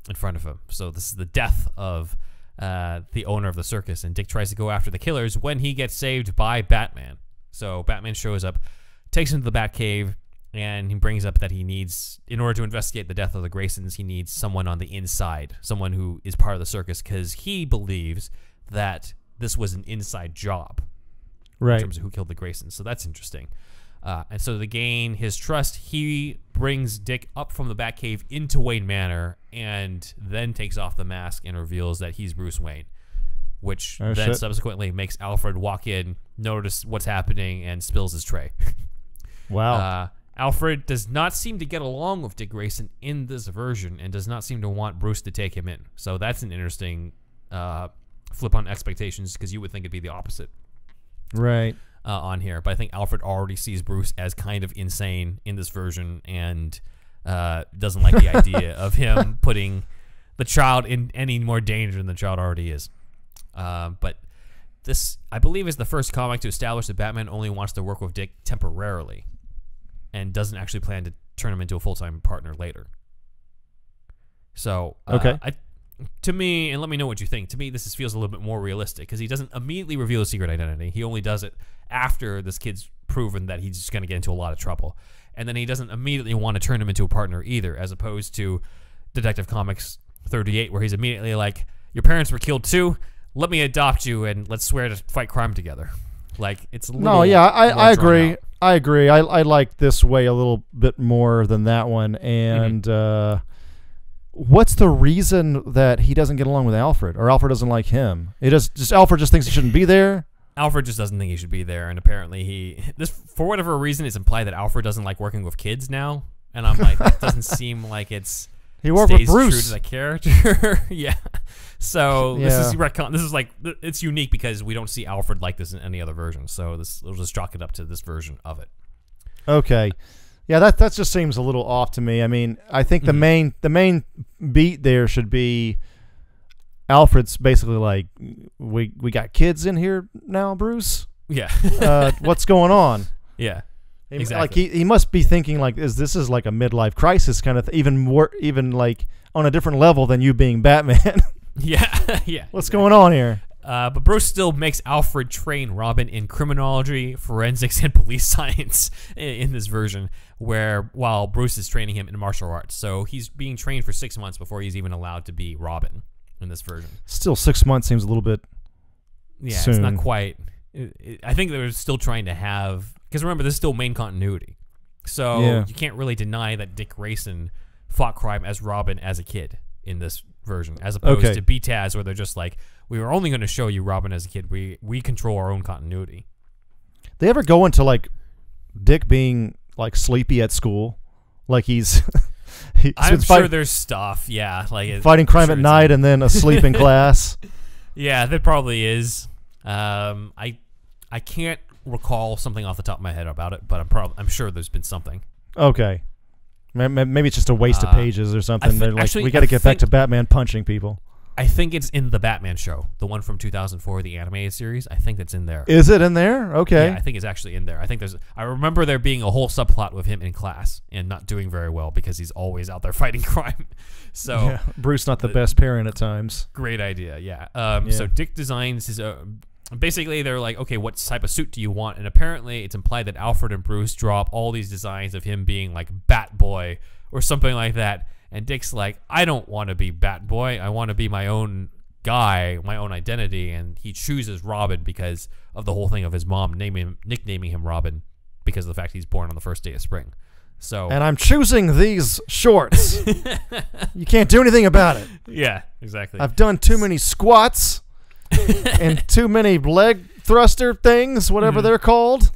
in front of him. So this is the death of the owner of the circus, and Dick tries to go after the killers when he gets saved by Batman. So Batman shows up, takes him to the Batcave, and he brings up that he needs, in order to investigate the death of the Graysons, he needs someone on the inside, someone who is part of the circus, because he believes that this was an inside job in terms of who killed the Graysons. So that's interesting. And so to gain his trust, he brings Dick up from the Batcave into Wayne Manor, and then takes off the mask and reveals that he's Bruce Wayne, which subsequently makes Alfred walk in, notice what's happening, and spills his tray. Wow. Alfred does not seem to get along with Dick Grayson in this version, and does not seem to want Bruce to take him in. So that's an interesting flip on expectations, because you would think it'd be the opposite. Right. On here. But I think Alfred already sees Bruce as kind of insane in this version, and doesn't like the idea of him putting the child in any more danger than the child already is. But this, I believe, is the first comic to establish that Batman only wants to work with Dick temporarily, and doesn't actually plan to turn him into a full-time partner later. So, to me, and let me know what you think, to me this feels a little bit more realistic, because he doesn't immediately reveal his secret identity. He only does it after this kid's proven that he's just going to get into a lot of trouble. And then he doesn't immediately want to turn him into a partner either, as opposed to Detective Comics 38, where he's immediately like, your parents were killed too, let me adopt you and let's swear to fight crime together. Like, it's a little No, yeah, I agree. out. I agree. I like this way a little bit more than that one. And what's the reason that he doesn't get along with Alfred, or Alfred doesn't like him? Alfred just thinks he shouldn't be there. Alfred just doesn't think he should be there, and apparently for whatever reason, it's implied that Alfred doesn't like working with kids now. And I'm like, that doesn't seem like it's he worked with Bruce. True to the character. Yeah. So Yeah. this is retcon. This is like, it's unique because we don't see Alfred like this in any other version. So we'll just chalk it up to this version of it. Okay. Yeah, that just seems a little off to me. I mean, I think the main beat there should be Alfred's basically like, we got kids in here now, Bruce. Yeah. What's going on? Yeah. Exactly. Like he must be thinking like, this is like a midlife crisis kind of even like on a different level than you being Batman. Yeah. Yeah. What's going on here? But Bruce still makes Alfred train Robin in criminology, forensics, and police science in this version, while Bruce is training him in martial arts. So he's being trained for 6 months before he's even allowed to be Robin in this version. Still, 6 months seems a little bit soon. It's not quite. I think they're still trying to have, because remember, this is still main continuity. So you can't really deny that Dick Grayson fought crime as Robin as a kid in this version, as opposed to BTAS, where they're just like, we were only going to show you Robin as a kid. We control our own continuity. They ever go into like Dick being like sleepy at school, like he's I'm sure there's stuff, like fighting crime at night and then asleep in class. Yeah, there probably is. I can't recall something off the top of my head about it, but I'm sure there's been something. Okay. Maybe it's just a waste of pages or something. They're like, we got to get back to Batman punching people. I think it's in the Batman show, the one from 2004, the animated series. I think that's in there. Is it in there? Okay. Yeah, I think it's actually in there. I remember there being a whole subplot with him in class and not doing very well because he's always out there fighting crime. So Bruce not the best parent at times. Great idea, yeah. So Dick designs his basically they're like, okay, what type of suit do you want? And apparently it's implied that Alfred and Bruce draw up all these designs of him being like Batboy or something like that. And Dick's like, I don't want to be Batboy. I want to be my own guy, my own identity. And he chooses Robin because of the whole thing of his mom nicknaming him Robin because of the fact he's born on the first day of spring. So, and I'm choosing these shorts. You can't do anything about it. Yeah, exactly. I've done too many squats and too many leg thruster things, whatever they're called.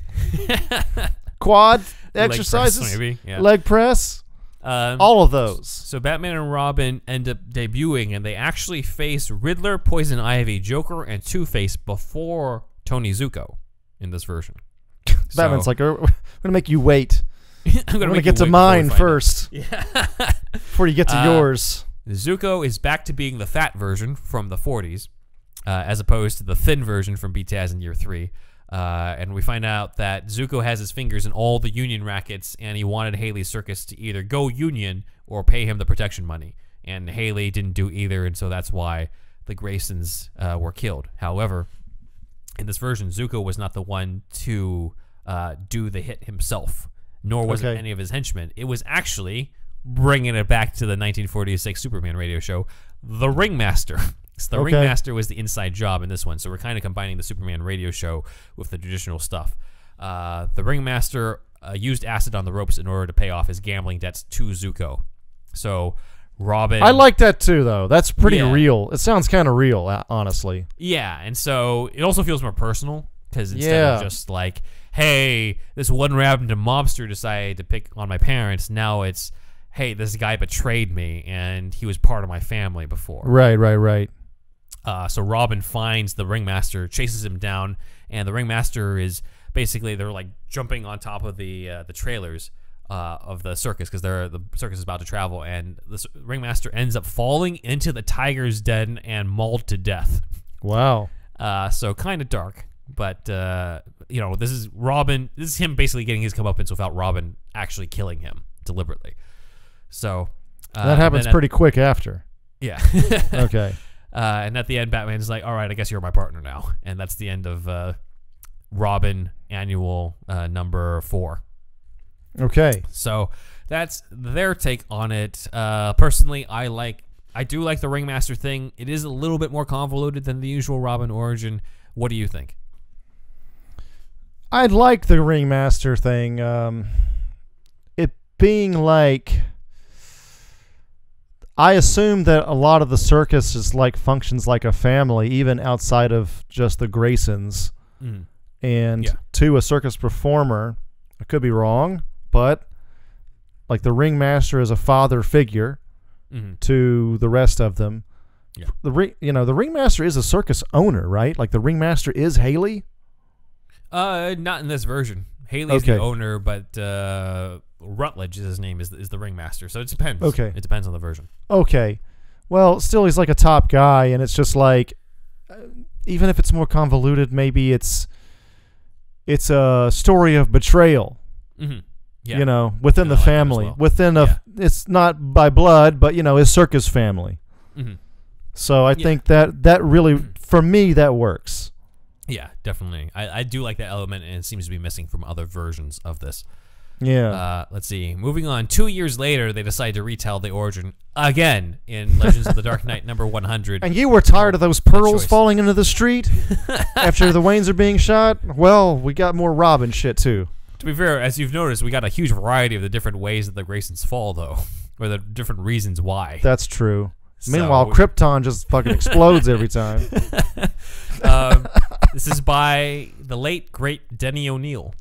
Quad exercises, leg press, maybe. Yeah. Leg press. All of those. So Batman and Robin end up debuting, and they actually face Riddler, Poison Ivy, Joker, and Two-Face before Tony Zuko in this version. Batman's like, we're going to make you wait. I'm going to get to mine first. Yeah. Before you get to yours. Zuko is back to being the fat version from the 40s, as opposed to the thin version from BTAS in year 3. And we find out that Zuko has his fingers in all the union rackets, and he wanted Haley's circus to either go union or pay him the protection money. And Haley didn't do either, and so that's why the Graysons were killed. However, in this version, Zuko was not the one to do the hit himself, nor was it any of his henchmen. It was actually, bringing it back to the 1946 Superman radio show, the Ringmaster. So the Ringmaster was the inside job in this one, so we're kind of combining the Superman radio show with the traditional stuff. The Ringmaster used acid on the ropes in order to pay off his gambling debts to Zuko. So Robin... I like that too, though. That's pretty real. It sounds kind of real, honestly. Yeah, and so it also feels more personal, because instead of just like, hey, this one random mobster decided to pick on my parents, now it's, hey, this guy betrayed me, and he was part of my family before. Right. So Robin finds the Ringmaster, chases him down, and the Ringmaster is basically, they're like jumping on top of the trailers of the circus, because the circus is about to travel, and the Ringmaster ends up falling into the tiger's den and mauled to death. Wow. So kind of dark, but this is Robin. This is him basically getting his comeuppance without Robin actually killing him deliberately. So that happens pretty quick after. Yeah. Okay. And at the end, Batman's like, all right, I guess you're my partner now. And that's the end of Robin annual number 4. Okay. So that's their take on it. Personally, I do like the Ringmaster thing. It is a little bit more convoluted than the usual Robin origin. What do you think? I'd like the Ringmaster thing. It being like, I assume that a lot of the circus is like functions like a family, even outside of just the Graysons. Mm. And to a circus performer, I could be wrong, but like the Ringmaster is a father figure to the rest of them. Yeah. The Ringmaster is a circus owner, right? Like the Ringmaster is Haley. Not in this version. Haley's the owner, but Rutledge is his name, is the Ringmaster. So it depends. Okay. It depends on the version. Okay. Well, still, he's like a top guy, and it's just like, even if it's more convoluted, maybe it's a story of betrayal. Mm-hmm. Yeah. You know, within the like family, well. it's not by blood, but his circus family. Mm-hmm. So I think that really, for me, that works. Yeah, definitely. I do like that element, and it seems to be missing from other versions of this. Yeah. Let's see. Moving on. 2 years later, they decide to retell the origin again in Legends of the Dark Knight number 100. And you were tired of those pearls falling into the street after the Waynes are being shot? Well, we got more Robin shit, too. To be fair, as you've noticed, we got a huge variety of the different ways that the Graysons fall, though, or the different reasons why. That's true. Meanwhile, Krypton just fucking explodes every time. This is by the late, great Denny O'Neil,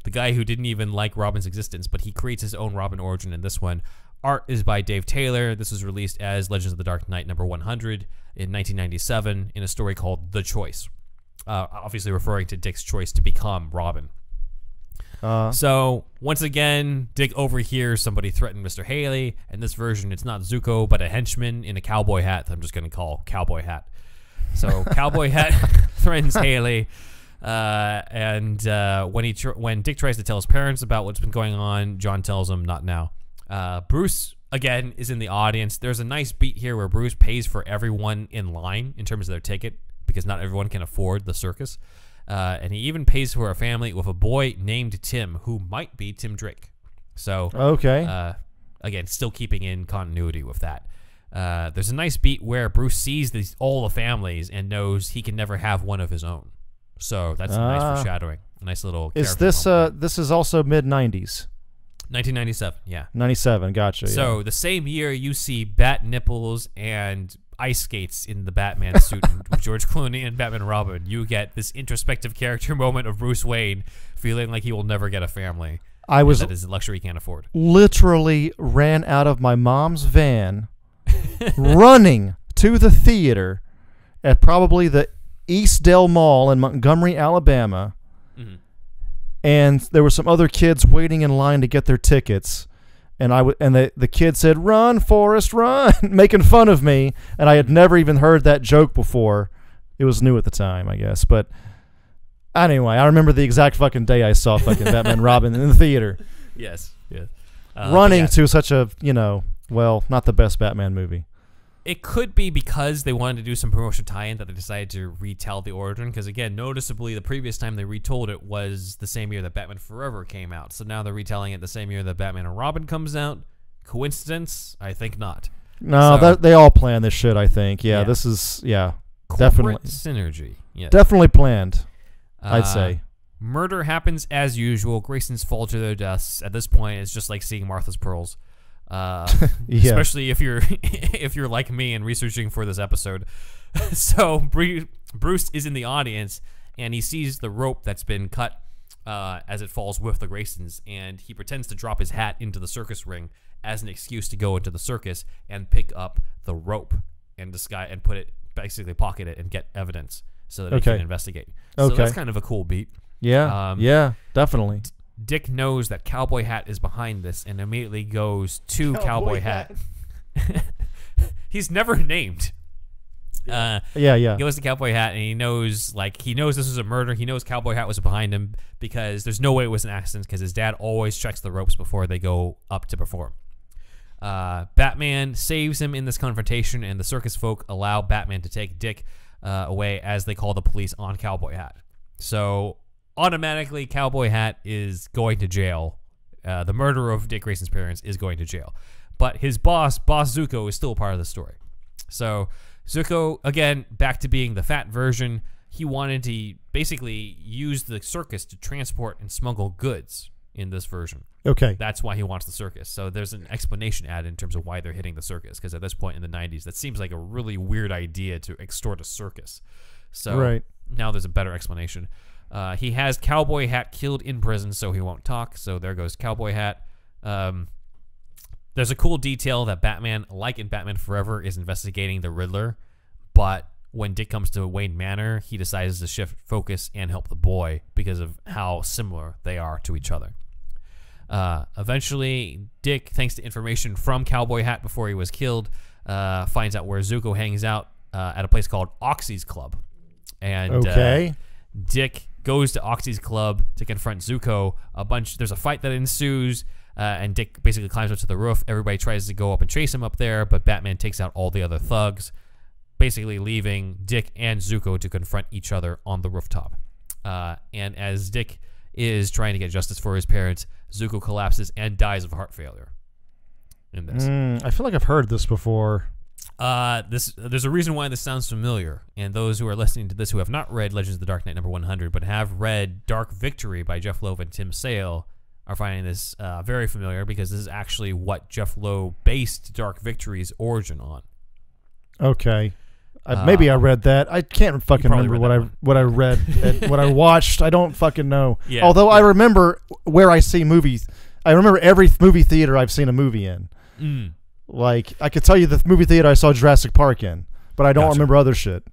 the guy who didn't even like Robin's existence, but he creates his own Robin origin in this one. Art is by Dave Taylor. This was released as Legends of the Dark Knight number 100 in 1997 in a story called The Choice, obviously referring to Dick's choice to become Robin. So, once again, Dick overhears somebody threaten Mr. Haley. In this version, it's not Zuko, but a henchman in a cowboy hat that I'm just going to call Cowboy Hat. So, Cowboy Hat threatens Haley. And when Dick tries to tell his parents about what's been going on, John tells him, not now. Bruce, again, is in the audience. There's a nice beat here where Bruce pays for everyone in line in terms of their ticket, because not everyone can afford the circus. And he even pays for a family with a boy named Tim, who might be Tim Drake. So, again, still keeping in continuity with that. There's a nice beat where Bruce sees all the families and knows he can never have one of his own. So that's a nice foreshadowing. A nice little. Is this this is also mid-90s? 1997. Yeah. 97. Gotcha. So the same year you see bat nipples and ice skates in the Batman suit with George Clooney and Batman and Robin, you get this introspective character moment of Bruce Wayne feeling like he will never get a family. That is a luxury he can't afford. Literally ran out of my mom's van, running to the theater at probably the Eastdale Mall in Montgomery, Alabama, and there were some other kids waiting in line to get their tickets. And the kid said, "Run, Forrest, run," making fun of me. And I had never even heard that joke before. It was new at the time, I guess. But anyway, I remember the exact fucking day I saw fucking Batman and Robin in the theater. Yes. Running to such a, not the best Batman movie. It could be because they wanted to do some promotion tie-in that they decided to retell the origin. Because again, noticeably, the previous time they retold it was the same year that Batman Forever came out. So now they're retelling it the same year that Batman and Robin comes out. Coincidence? I think not. No, they all plan this shit. I think. Yeah, this is definitely synergy. Yes. Definitely planned. I'd say. Murder happens as usual. Graysons fall to their deaths. At this point, it's just like seeing Martha's Pearls. Especially if you're like me and researching for this episode. So Bruce is in the audience and he sees the rope that's been cut as it falls with the Graysons, and he pretends to drop his hat into the circus ring as an excuse to go into the circus and pick up the rope and put it, basically pocket it and get evidence so that he can investigate. So that's kind of a cool beat. Yeah, definitely. Dick knows that Cowboy Hat is behind this and immediately goes to Cowboy Hat. He's never named. He goes to Cowboy Hat and he knows this was a murder. He knows Cowboy Hat was behind him because there's no way it was an accident, because his dad always checks the ropes before they go up to perform. Batman saves him in this confrontation, and the circus folk allow Batman to take Dick away as they call the police on Cowboy Hat. So automatically Cowboy Hat is going to jail. The murderer of Dick Grayson's parents is going to jail. But his boss Zuko, is still a part of the story. So Zuko, again, back to being the fat version. He wanted to basically use the circus to transport and smuggle goods in this version. Okay. That's why he wants the circus. So there's an explanation added in terms of why they're hitting the circus, because at this point in the 90s, that seems like a really weird idea to extort a circus. So now there's a better explanation. He has Cowboy Hat killed in prison, so he won't talk. So there goes Cowboy Hat. There's a cool detail that Batman, like in Batman Forever, is investigating the Riddler, but when Dick comes to Wayne Manor, he decides to shift focus and help the boy because of how similar they are to each other. Eventually, Dick, thanks to information from Cowboy Hat before he was killed, finds out where Zuko hangs out at a place called Oxy's Club. And Dick goes to Oxy's Club to confront Zuko. There's a fight that ensues, and Dick basically climbs up to the roof. Everybody tries to go up and chase him up there, but Batman takes out all the other thugs, basically leaving Dick and Zuko to confront each other on the rooftop. And as Dick is trying to get justice for his parents, Zuko collapses and dies of heart failure in this. I feel like I've heard this before. There's a reason why this sounds familiar, and those who are listening to this who have not read Legends of the Dark Knight number 100 but have read Dark Victory by Jeff Loeb and Tim Sale are finding this very familiar, because this is actually what Jeff Loeb based Dark Victory's origin on. Okay. Maybe I read that. I can't fucking remember what I read and what I watched. I don't fucking know. Yeah, Although I remember where I see movies. I remember every movie theater I've seen a movie in. Like, I could tell you the movie theater I saw Jurassic Park in, but I don't remember other shit.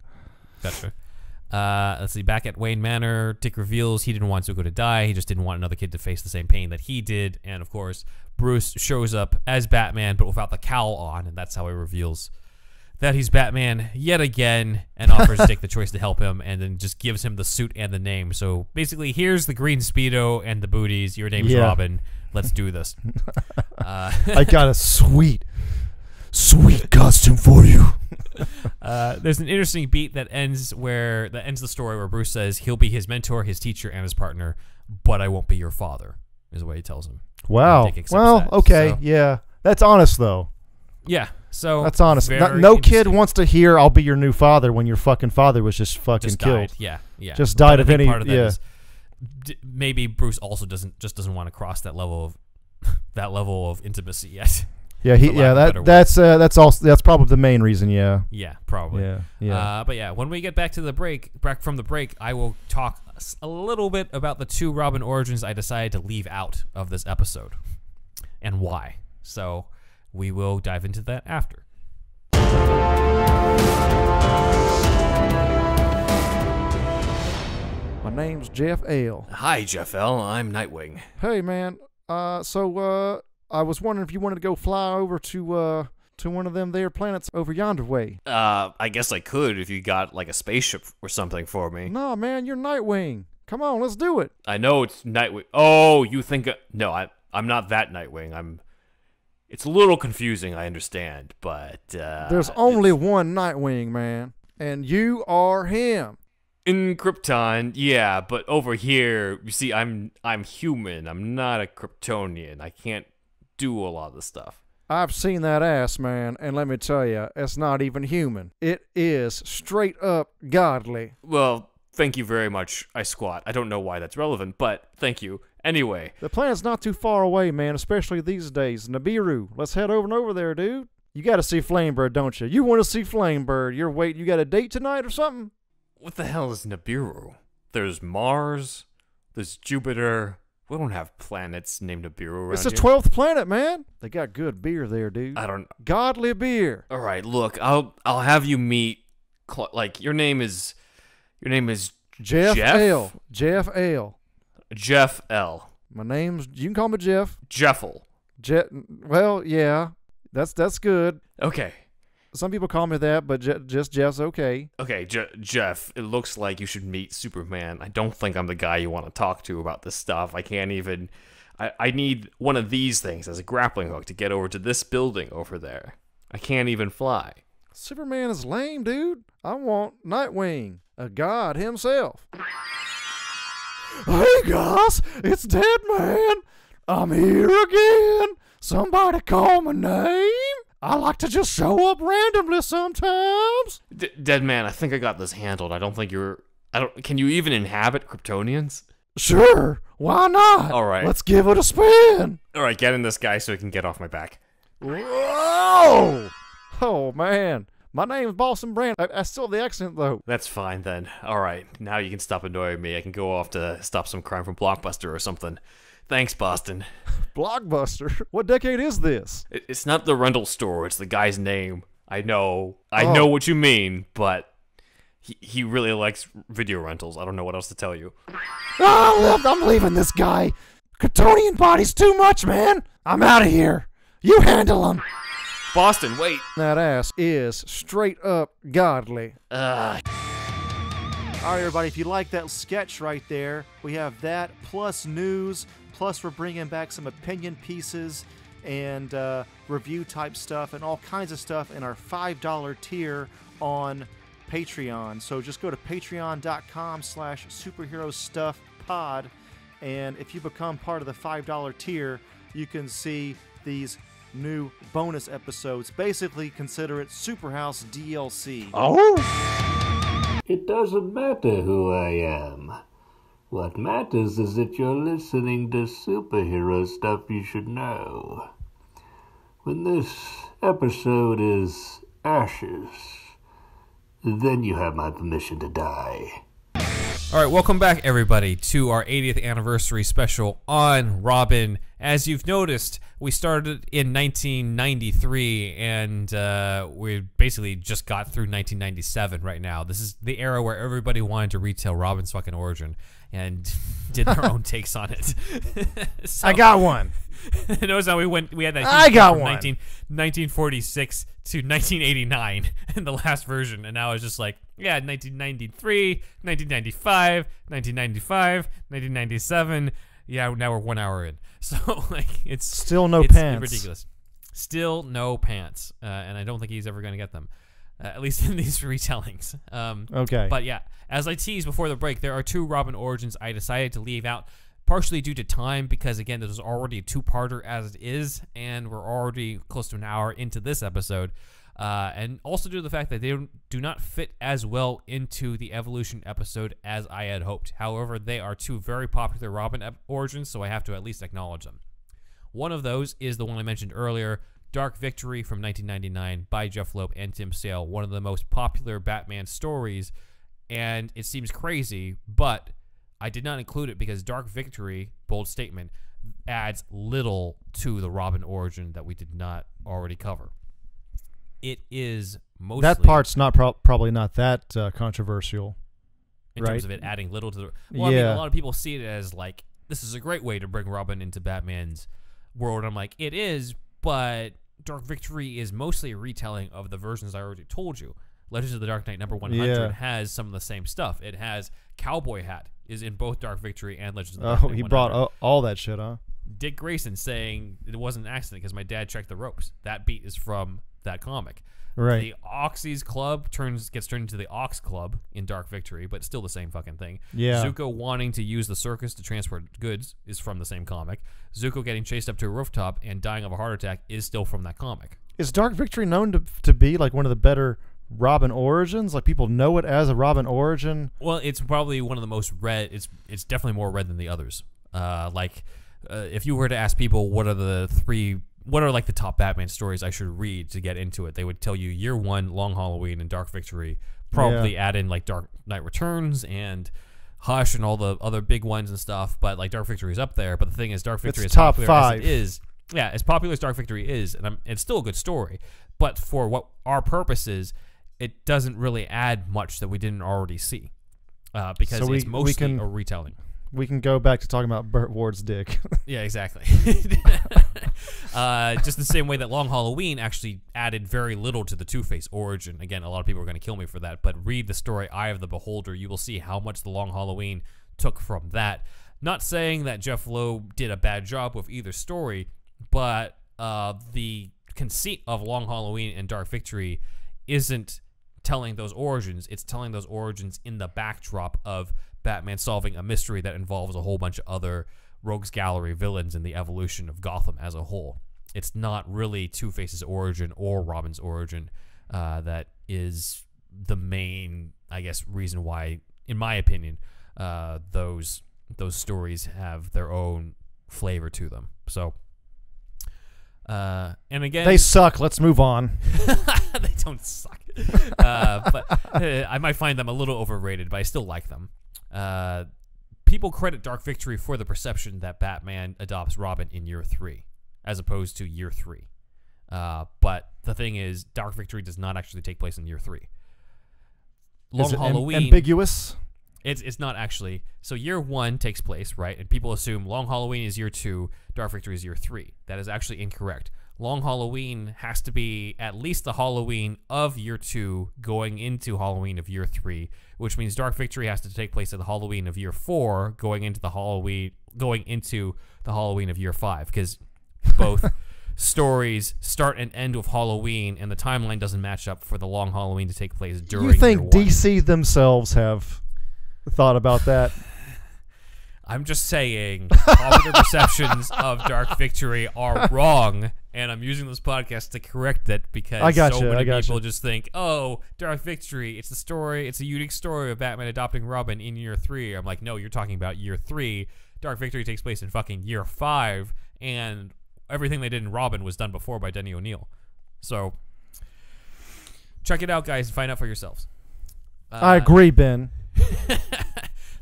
Gotcha. Let's see. Back at Wayne Manor, Dick reveals he didn't want Zuko to die. He just didn't want another kid to face the same pain that he did. And, of course, Bruce shows up as Batman, but without the cowl on, and that's how he reveals that he's Batman yet again, and offers Dick the choice to help him, and then just gives him the suit and the name. So basically, here's the green Speedo and the booties. Your name's Robin. Let's do this. I got a sweet costume for you. There's an interesting beat that ends the story where Bruce says he'll be his mentor, his teacher, and his partner, but I won't be your father, is what he tells him. Wow. Well, okay, so, yeah. That's honest, though. Yeah. So that's honest. No kid wants to hear "I'll be your new father" when your fucking father was just fucking killed. Yeah. Just died of any. Part of that is maybe Bruce also doesn't want to cross that level of intimacy yet. Yeah, that's probably the main reason. Yeah. Yeah, probably. Yeah. But yeah, when we get back from the break, I will talk a little bit about the two Robin origins I decided to leave out of this episode and why. So we will dive into that after. My name's Jeff L. Hi, Jeff L. I'm Nightwing. Hey, man. So I was wondering if you wanted to go fly over to one of them there planets over yonder way. I guess I could if you got like a spaceship or something for me. No, man, you're Nightwing. Come on, let's do it. I know it's Nightwing. Oh, you think... No, I'm not that Nightwing. It's a little confusing, I understand, but... There's only one Nightwing, man, and you are him. In Krypton, yeah, but over here, you see, I'm human. I'm not a Kryptonian. I can't do a lot of the stuff. I've seen that ass, man, and let me tell you, it's not even human. It is straight up godly. Well, thank you very much, I Squat. I don't know why that's relevant, but thank you. Anyway. The planet's not too far away, man, especially these days. Nibiru. Let's head over there, dude. You got to see Flamebird, don't you? You want to see Flamebird. You got a date tonight or something? What the hell is Nibiru? There's Mars. There's Jupiter. We don't have planets named Nibiru around It's the here. 12th planet, man. They got good beer there, dude. I don't... Godly beer. All right, look, I'll have you meet... your name is Jeff L. Jeff L. Jeff L. My name's... You can call me Jeff. Jeffel. Well, yeah. That's good. Okay. Some people call me that, but just Jeff's okay. Okay, Jeff, it looks like you should meet Superman. I don't think I'm the guy you want to talk to about this stuff. I can't even... I need one of these things as a grappling hook to get over to this building over there. I can't even fly. Superman is lame, dude. I want Nightwing, a god himself. Hey guys, it's Dead Man. I'm here again. Somebody call my name. I like to just show up randomly sometimes. Dead man, I think I got this handled. I don't think you're... Can you even inhabit Kryptonians? Sure, why not? All right. Let's give it a spin. All right, get in this guy so he can get off my back. Whoa! Oh, man. My name's Boston Brand. I still have the accent, though. That's fine, then. All right, now you can stop annoying me. I can go off to stop some crime from Blockbuster or something. Thanks, Boston. Blockbuster? What decade is this? It's not the rental store. It's the guy's name. I know what you mean, but he really likes video rentals. I don't know what else to tell you. I'm leaving this guy. Kryptonian body's too much, man. I'm out of here. You handle him. Boston, wait. That ass is straight up godly. All right, everybody, if you like that sketch right there, we have that plus news, plus we're bringing back some opinion pieces and review type stuff and all kinds of stuff in our $5 tier on Patreon. So just go to patreon.com/superherostuffpod, and if you become part of the $5 tier, you can see these new bonus episodes. Basically, consider it Superhouse DLC. Oh? It doesn't matter who I am. What matters is that you're listening to Superhero Stuff You Should Know. When this episode is ashes, then you have my permission to die. All right, welcome back, everybody, to our 80th anniversary special on Robin. As you've noticed, we started in 1993, and we basically just got through 1997 right now. This is the era where everybody wanted to retell Robin's fucking origin and did their own takes on it. So, I got one. Notice how we had that. I got from one. 1946 to 1989 in the last version, and now it's just like, yeah, 1993, 1995, 1995, 1997. Yeah, now we're 1 hour in, so like it's Still no it's pants. ridiculous. Still no pants, and I don't think he's ever going to get them, at least in these retellings. Okay. But yeah, as I teased before the break, there are two Robin origins I decided to leave out, partially due to time, because again, this was already a two-parter as it is, and we're already close to an hour into this episode, and also due to the fact that they do not fit as well into the Evolution episode as I had hoped. However, they are two very popular Robin origins, so I have to at least acknowledge them. One of those is the one I mentioned earlier, Dark Victory from 1999 by Jeff Loeb and Tim Sale, one of the most popular Batman stories, and it seems crazy, but I did not include it because Dark Victory, bold statement, adds little to the Robin origin that we did not already cover. It is mostly... That part's not probably not that controversial. In right? terms of it adding little to the... Well, Yeah. I mean, a lot of people see it as like, this is a great way to bring Robin into Batman's world. I'm like, it is, but Dark Victory is mostly a retelling of the versions I already told you. Legends of the Dark Knight number 100 Yeah. has some of the same stuff. It has Cowboy Hat is in both Dark Victory and Legends of the Dark Knight Oh, he 100. brought all that shit, huh? Dick Grayson saying it wasn't an accident because my dad checked the ropes. That beat is from that comic. Right. The Oxy's Club gets turned into the Ox Club in Dark Victory, but it's still the same fucking thing. Yeah. Zuko wanting to use the circus to transport goods is from the same comic. Zuko getting chased up to a rooftop and dying of a heart attack is still from that comic. Is Dark Victory known to be like one of the better Robin origins? Like people know it as a Robin origin? Well, it's probably one of the most read. It's definitely more read than the others. If you were to ask people what are like the top Batman stories I should read to get into it, they would tell you Year One, Long Halloween, and Dark Victory. Probably add in like Dark Knight Returns and Hush and all the other big ones and stuff. But like Dark Victory is up there. But the thing is, Dark Victory It's is top popular 5. as it is. Yeah, as popular as Dark Victory is, and it's still a good story. But for what our purposes, it doesn't really add much that we didn't already see, because So it's mostly can- a retelling. We can go back to talking about Burt Ward's dick. Yeah, exactly. Just the same way that Long Halloween actually added very little to the Two-Face origin. Again, a lot of people are going to kill me for that, but read the story Eye of the Beholder. You will see how much the Long Halloween took from that. Not saying that Jeff Loeb did a bad job with either story, but the conceit of Long Halloween and Dark Victory isn't telling those origins. It's telling those origins in the backdrop of Batman solving a mystery that involves a whole bunch of other rogues gallery villains and the evolution of Gotham as a whole. It's not really Two-Face's origin or Robin's origin that is the main, I guess, reason why, in my opinion, those stories have their own flavor to them. So, and again, They suck. Let's move on. they don't suck. But I might find them a little overrated, but I still like them. People credit Dark Victory for the perception that Batman adopts Robin in year 3, as opposed to year 3. But the thing is, Dark Victory does not actually take place in year 3. Long Is it Halloween. ambiguous? It's not actually. So year 1 takes place, right? And people assume Long Halloween is year 2, Dark Victory is year 3. That is actually incorrect. Long Halloween has to be at least the Halloween of year 2 going into Halloween of year 3, which means Dark Victory has to take place at the Halloween of year 4 going into the Halloween of year 5, because both stories start and end with Halloween, and the timeline doesn't match up for the Long Halloween to take place during You think year 1. DC themselves have thought about that? I'm just saying, popular perceptions of Dark Victory are wrong, and I'm using this podcast to correct it because so many people just think, oh, Dark Victory, it's a unique story of Batman adopting Robin in year 3. I'm like, no, you're talking about year 3. Dark Victory takes place in fucking year 5, and everything they did in Robin was done before by Denny O'Neil. So, check it out, guys, and find out for yourselves. I agree, Ben.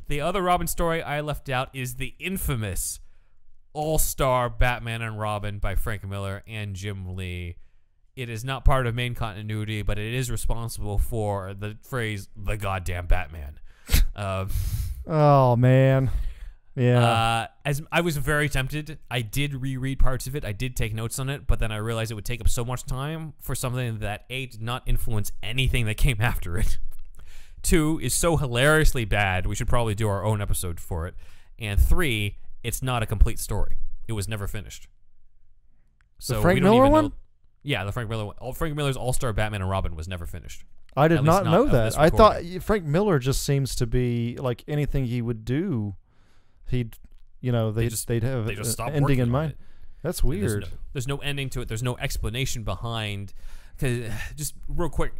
The other Robin story I left out is the infamous all-star Batman and Robin by Frank Miller and Jim Lee. It is not part of main continuity, but it is responsible for the phrase, the goddamn Batman. Oh, man. Yeah. As I was very tempted, I did reread parts of it. I did take notes on it, but then I realized it would take up so much time for something that A, did not influence anything that came after it. 2, is so hilariously bad, we should probably do our own episode for it. And 3, it's not a complete story. It was never finished. So The Frank we don't Miller even one? know, yeah, the Frank Miller one. Frank Miller's All-Star Batman and Robin was never finished. I did At not least know of that. this I thought recording. Frank Miller just seems to be like anything he would do, they'd have They just stopped ending working in on mind. it. That's And weird. There's no ending to it. There's no explanation behind. Cause just real quick,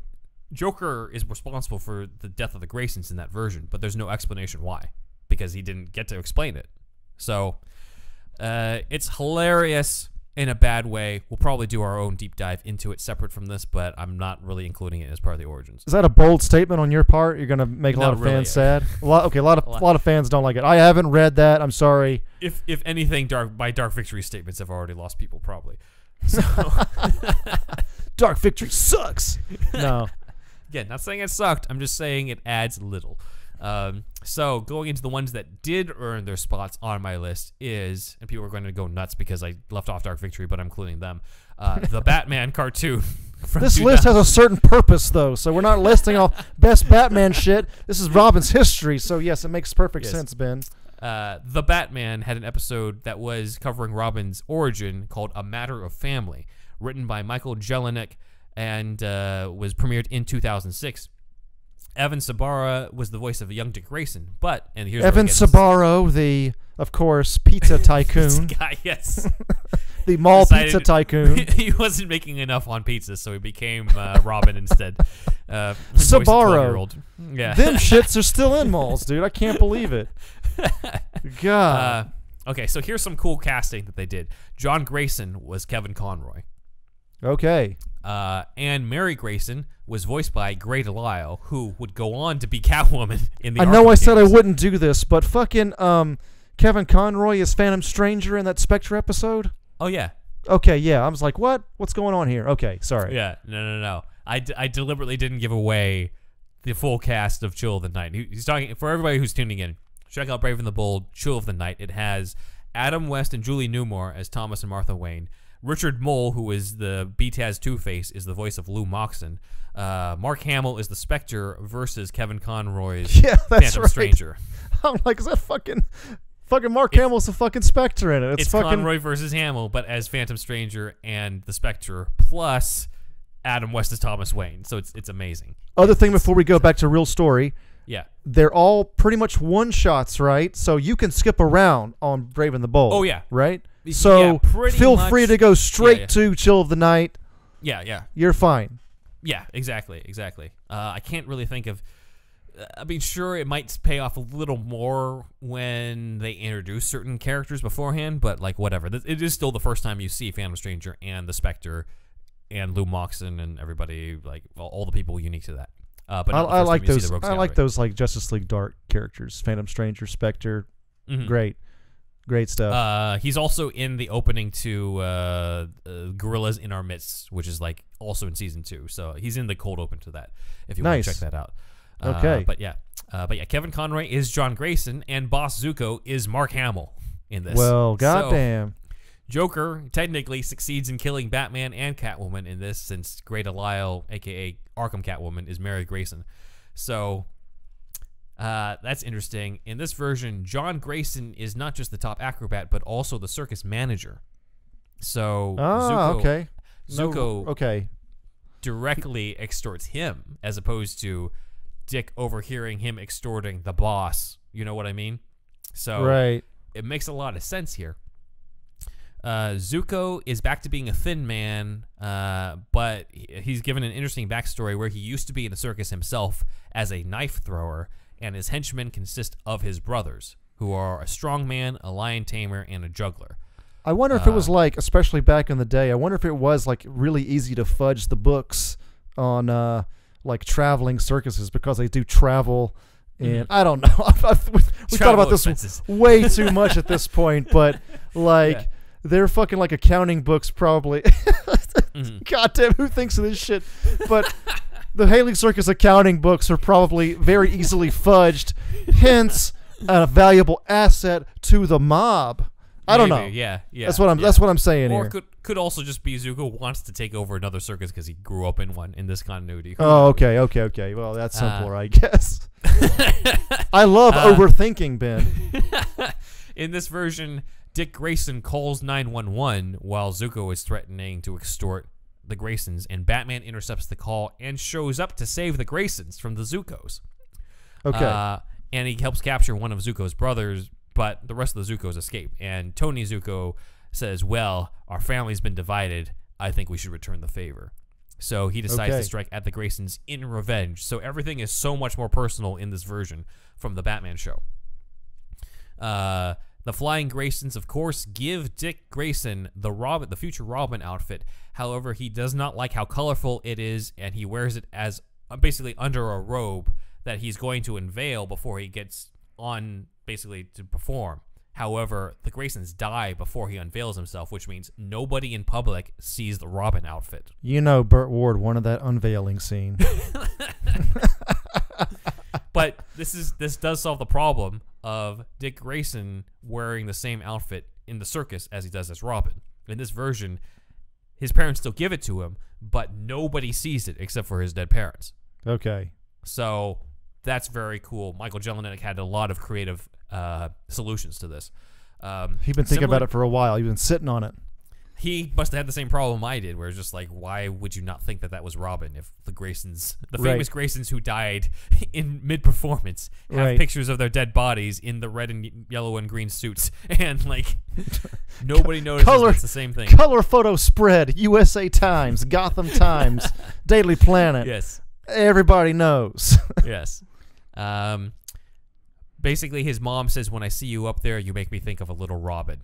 Joker is responsible for the death of the Graysons in that version, but there's no explanation why, because he didn't get to explain it. So it's hilarious in a bad way. We'll probably do our own deep dive into it separate from this, but I'm not really including it as part of the origins. Is that a bold statement on your part? You're gonna make a lot Not of really. fans sad. A lot of fans don't like it. I haven't read that. I'm sorry. If anything, Dark Victory statements have already lost people, probably. So Dark Victory sucks. No. again, not saying it sucked. I'm just saying it adds little. So going into the ones that did earn their spots on my list is, and people are going to go nuts because I left off Dark Victory, but I'm including them. The Batman cartoon. From This list has a certain purpose, though, so we're not listing all best Batman shit. This is Robin's history, so yes, it makes perfect sense, Ben. The Batman had an episode that was covering Robin's origin called A Matter of Family, written by Michael Jelinek, and was premiered in 2006. Evan Sabara was the voice of a young Dick Grayson, but, and here's Evan Sabaro, the, of course, pizza tycoon. This guy, yes. The mall Decided pizza tycoon. He wasn't making enough on pizza, so he became Robin instead. Sabaro. Yeah. Them shits are still in malls, dude. I can't believe it. God. Okay, so here's some cool casting that they did. John Grayson was Kevin Conroy. Okay. And Mary Grayson was voiced by Grey DeLisle, who would go on to be Catwoman in the I know Arkham I said I games. wouldn't do this, but fucking Kevin Conroy is Phantom Stranger in that Spectre episode? Oh, yeah. Okay, yeah. I was like, what? What's going on here? Okay, sorry. Yeah, no. I deliberately didn't give away the full cast of Chill of the Night. He's talking, for everybody who's tuning in, check out Brave and the Bold, Chill of the Night. It has Adam West and Julie Newmar as Thomas and Martha Wayne. Richard Mole, who is the BTAS Two-Face, is the voice of Lou Moxon. Mark Hamill is the Spectre versus Kevin Conroy's Yeah, that's Phantom right. Stranger. I'm like, is that fucking Mark Hamill's the fucking Spectre in it? It's fucking Conroy versus Hamill, but as Phantom Stranger and the Spectre, plus Adam West as Thomas Wayne. So it's amazing. Other thing before we go back to real story. Yeah. they're all pretty much one-shots, right? So you can skip around on Brave and the Bold. Oh, yeah. Right? Yeah, So pretty feel much. free to go straight Yeah. to Chill of the Night. Yeah. You're fine. Yeah, exactly. I can't really think of. I mean, sure, it might pay off a little more when they introduce certain characters beforehand, but like whatever. It is still the first time you see Phantom Stranger and the Spectre and Lou Moxon and everybody, like all the people unique to that. But not the I first like time you see those. the Rogues I like Gallery. those like Justice League Dark characters. Phantom Stranger, Spectre. Mhm. Great stuff. He's also in the opening to Gorillas in Our Midst, which is like also in season 2. So he's in the cold open to that. If you want Nice. to check that out. Okay. But yeah, Kevin Conroy is John Grayson, and Boss Zuko is Mark Hamill in this. Well, So, goddamn. Joker technically succeeds in killing Batman and Catwoman in this, since Greta Lyle, aka Arkham Catwoman, is Mary Grayson. So that's interesting. In this version, John Grayson is not just the top acrobat, but also the circus manager. So Zuko, okay. Zuko Okay. directly extorts him, as opposed to Dick overhearing him extorting the boss. You know what I mean? So Right. it makes a lot of sense here. Zuko is back to being a thin man, but he's given an interesting backstory where he used to be in the circus himself as a knife thrower, and his henchmen consist of his brothers, who are a strong man, a lion tamer, and a juggler. I wonder if it was like, especially back in the day, I wonder if it was like really easy to fudge the books on like traveling circuses, because they do travel. And I don't know. we thought about this expenses. way too much at this point, but like Yeah. they're fucking like accounting books probably. Goddamn, who thinks of this shit? But the Haley Circus accounting books are probably very easily fudged, hence a valuable asset to the mob. I don't know. Maybe, Yeah. That's what I'm saying Or here. could also just be Zuko wants to take over another circus because he grew up in one in this continuity. Who Oh, knows? okay. Well, that's simpler, I guess. I love overthinking, Ben. In this version, Dick Grayson calls 911 while Zuko is threatening to extort the Graysons, and Batman intercepts the call and shows up to save the Graysons from the Zukos. Okay. And he helps capture one of Zuko's brothers, but the rest of the Zukos escape. And Tony Zuko says, well, our family's been divided. I think we should return the favor. So he decides to strike at the Graysons in revenge. So everything is so much more personal in this version from the Batman show. The Flying Graysons, of course, give Dick Grayson the future Robin outfit. However, he does not like how colorful it is, and he wears it as basically under a robe that he's going to unveil before he gets on basically to perform. However, the Graysons die before he unveils himself, which means nobody in public sees the Robin outfit. You know, Burt Ward wanted that unveiling scene. But this does solve the problem of Dick Grayson wearing the same outfit in the circus as he does as Robin. In this version, his parents still give it to him, but nobody sees it except for his dead parents. Okay. So that's very cool. Michael Jelinek had a lot of creative solutions to this. He's been thinking about it for a while. He's been sitting on it. He must have had the same problem I did, where it's just like, why would you not think that was Robin if the Graysons, the famous Graysons who died in mid-performance, have pictures of their dead bodies in the red and yellow and green suits, and like nobody notices it's the same thing. Color photo spread, USA Times, Gotham Times, Daily Planet. Yes. Everybody knows. Yes. Basically, his mom says, when I see you up there, you make me think of a little Robin.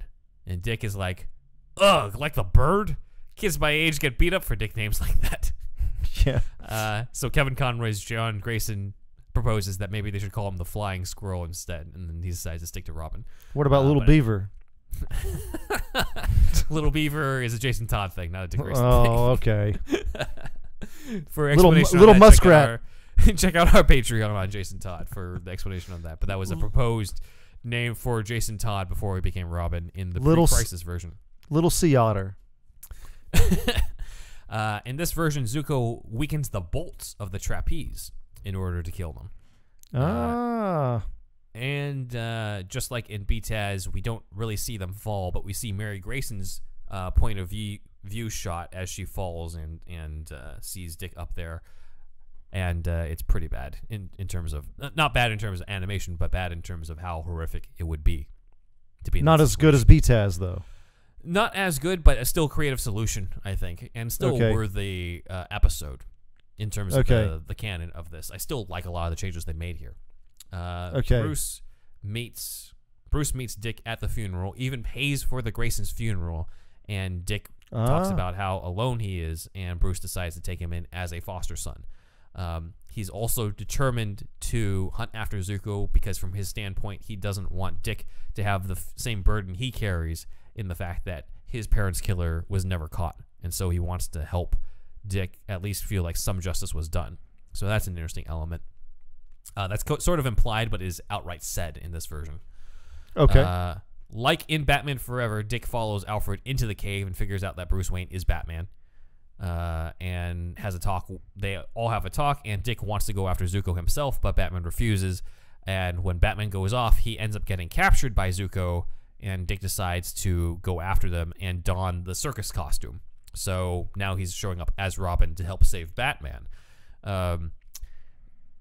And Dick is like, ugh, like the bird? Kids my age get beat up for nicknames like that. Yeah. So Kevin Conroy's John Grayson proposes that maybe they should call him the Flying Squirrel instead, and then he decides to stick to Robin. What about Little Beaver? Little Beaver is a Jason Todd thing, not a Dick Grayson thing. Oh, okay. For explanation little on that, muskrat. check out our Patreon on Jason Todd for the explanation on that. But that was a proposed name for Jason Todd before he became Robin in the pre-Crisis version. Little Sea Otter. In this version, Zuko weakens the bolts of the trapeze in order to kill them. And just like in BTAS, we don't really see them fall, but we see Mary Grayson's point of view shot as she falls and sees Dick up there. and it's pretty bad in terms of not bad in terms of animation, but bad in terms of how horrific it would be to be in Not that as good as situation. BTAS though. Not as good, but a still creative solution, I think, and still Okay. a worthy episode in terms of Okay. the canon of this. I still like a lot of the changes they made here. Okay. Bruce meets Dick at the funeral, even pays for the Graysons' funeral, and Dick talks about how alone he is, and Bruce decides to take him in as a foster son. He's also determined to hunt after Zuko because from his standpoint, he doesn't want Dick to have the same burden he carries in the fact that his parents' killer was never caught. And so he wants to help Dick at least feel like some justice was done. So that's an interesting element. That's sort of implied, but is outright said in this version. Okay. Like in Batman Forever, Dick follows Alfred into the cave and figures out that Bruce Wayne is Batman. And has a talk. They all have a talk, and Dick wants to go after Zuko himself, but Batman refuses. And when Batman goes off, he ends up getting captured by Zuko, and Dick decides to go after them and don the circus costume. So now he's showing up as Robin to help save Batman.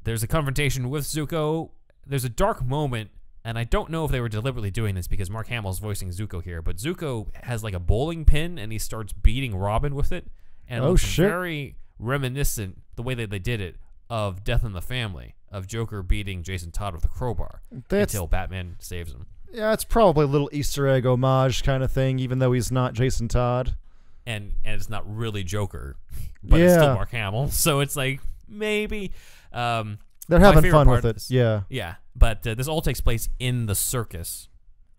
There's a confrontation with Zuko. There's a dark moment, and I don't know if they were deliberately doing this because Mark Hamill's voicing Zuko here, but Zuko has like a bowling pin, and he starts beating Robin with it. And it looks very reminiscent, the way that they did it, of Death in the Family, of Joker beating Jason Todd with a crowbar until Batman saves him. Yeah, it's probably a little Easter egg homage kind of thing, even though he's not Jason Todd. And it's not really Joker, but it's still Mark Hamill. So it's like, maybe. They're having fun with it. Yeah. Yeah, but this all takes place in the circus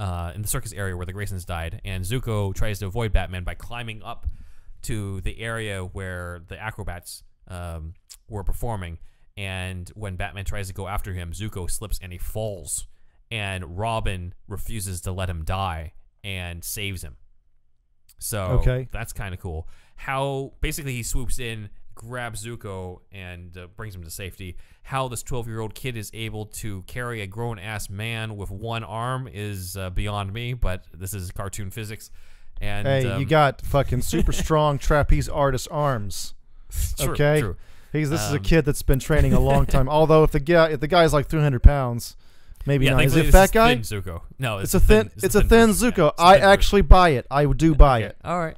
area where the Graysons died, and Zuko tries to avoid Batman by climbing up to the area where the acrobats were performing, and when Batman tries to go after him, Zuko slips and he falls, and Robin refuses to let him die and saves him. So that's kind of cool. How basically he swoops in, grabs Zuko, and brings him to safety. How this 12-year-old kid is able to carry a grown-ass man with one arm is beyond me, but this is cartoon physics. And hey, you got fucking super strong trapeze artist arms. True, okay, true. This is a kid that's been training a long time. Although if the guy's like 300 pounds, maybe not. Is it fat guy? Thin Zuko. No, it's a thin Zuko. Yeah, I actually buy it. I do buy it. All right.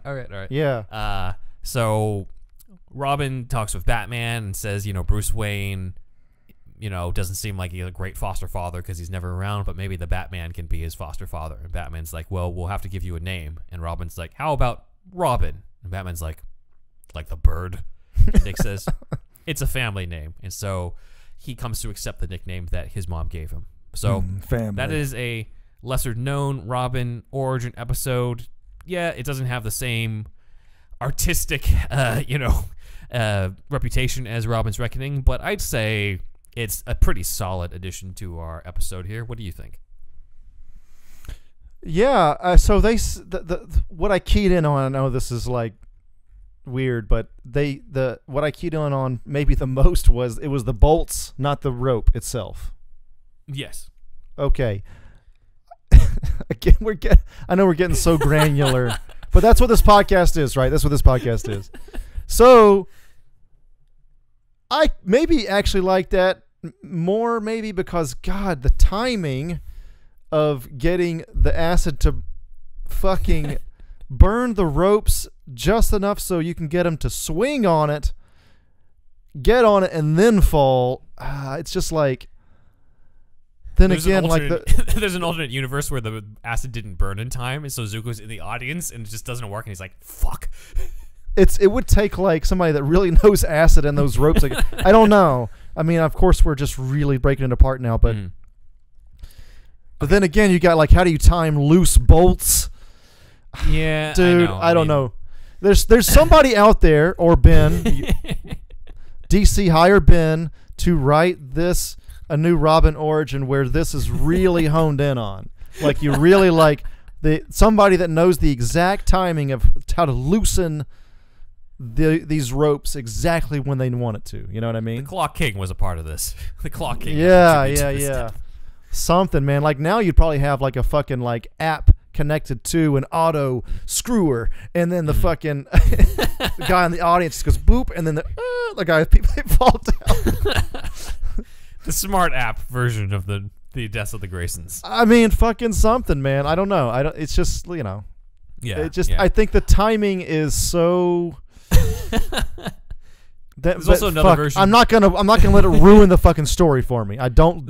Yeah. So Robin talks with Batman and says, Bruce Wayne, doesn't seem like he's a great foster father because he's never around, but maybe the Batman can be his foster father. And Batman's like, well, we'll have to give you a name. And Robin's like, how about Robin? And Batman's like the bird. And Nick says, it's a family name. And so he comes to accept the nickname that his mom gave him. So that is a lesser known Robin origin episode. Yeah, it doesn't have the same artistic, reputation as Robin's Reckoning, but I'd say it's a pretty solid addition to our episode here. What do you think? Yeah. So what I keyed in on, I know this is like weird, but what I keyed in on maybe the most was it was the bolts, not the rope itself. Yes. Okay. Again, I know we're getting so granular, but that's what this podcast is, right? That's what this podcast is. So I maybe actually like that more, maybe because God, the timing of getting the acid to fucking burn the ropes just enough so you can get them to swing on it, get on it, and then fall. It's just like. Then there's again, there's an alternate universe where the acid didn't burn in time, and so Zuko's in the audience, and it just doesn't work, and he's like, "Fuck." It would take like somebody that really knows acid and those ropes. Like, I don't know. I mean, of course, we're just really breaking it apart now, but then again, you got like, how do you time loose bolts? Yeah, dude, I don't know. There's somebody out there, or Ben, DC hire Ben to write this. A new Robin origin where this is really honed in on. Like you really like somebody that knows the exact timing of how to loosen these ropes exactly when they want it to. You know what I mean? The Clock King was a part of this. The Clock King. Yeah. Something, man. Like now you'd probably have like a fucking like app connected to an auto screwer, and then the fucking the guy in the audience goes boop, and then the guy people they fall down. The smart app version of the deaths of the Graysons. I mean, fucking something, man. I don't know. It's just Yeah. It just I think the timing is so. There's also another version. I'm not gonna let it ruin the fucking story for me. I don't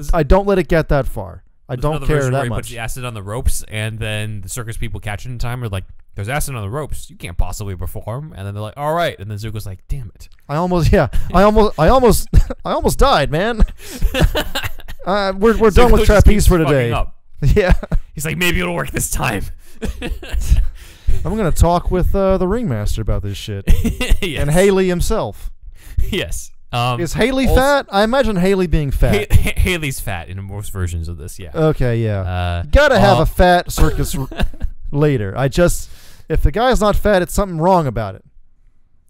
let it get that far. I don't care that where he much. puts the acid on the ropes, and then the circus people catch it in time. Are like, "There's acid on the ropes. You can't possibly perform." And then they're like, "All right." And then Zuko's like, "Damn it! I almost died, man. We're done with trapeze for today." Yeah. He's like, "Maybe it'll work this time." I'm gonna talk with the ringmaster about this shit Yes. and Haley himself. Yes. Is Haley fat? I imagine Haley being fat. Haley's fat in most versions of this. Yeah. Okay, yeah. Gotta have a fat circus later. If the guy's not fat, it's something wrong about it.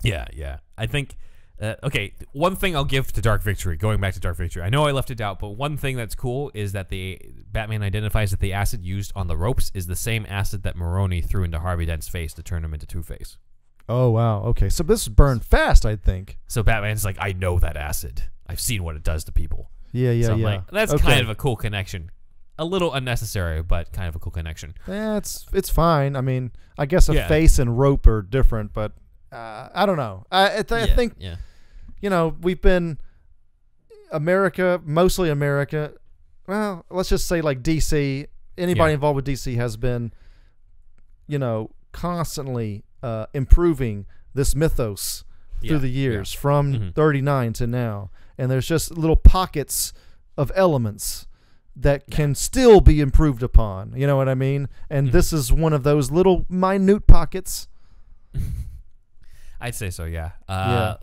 Yeah. I think. Okay, one thing I'll give to Dark Victory, going back to Dark Victory. I know I left it out, but one thing that's cool is that the Batman identifies that the acid used on the ropes is the same acid that Maroni threw into Harvey Dent's face to turn him into Two-Face. Oh, wow. Okay, so this burned fast, I think. So Batman's like, I know that acid. I've seen what it does to people. Yeah. So I'm like, that's kind of a cool connection. A little unnecessary, but kind of a cool connection. Yeah, it's fine. I mean, I guess face and rope are different, but I don't know. I think... Yeah. We've been mostly America. Well, let's just say like DC. Anybody involved with DC has been, constantly improving this mythos through the years from 39 to now. And there's just little pockets of elements that can still be improved upon. You know what I mean? And this is one of those little minute pockets. I'd say so, yeah.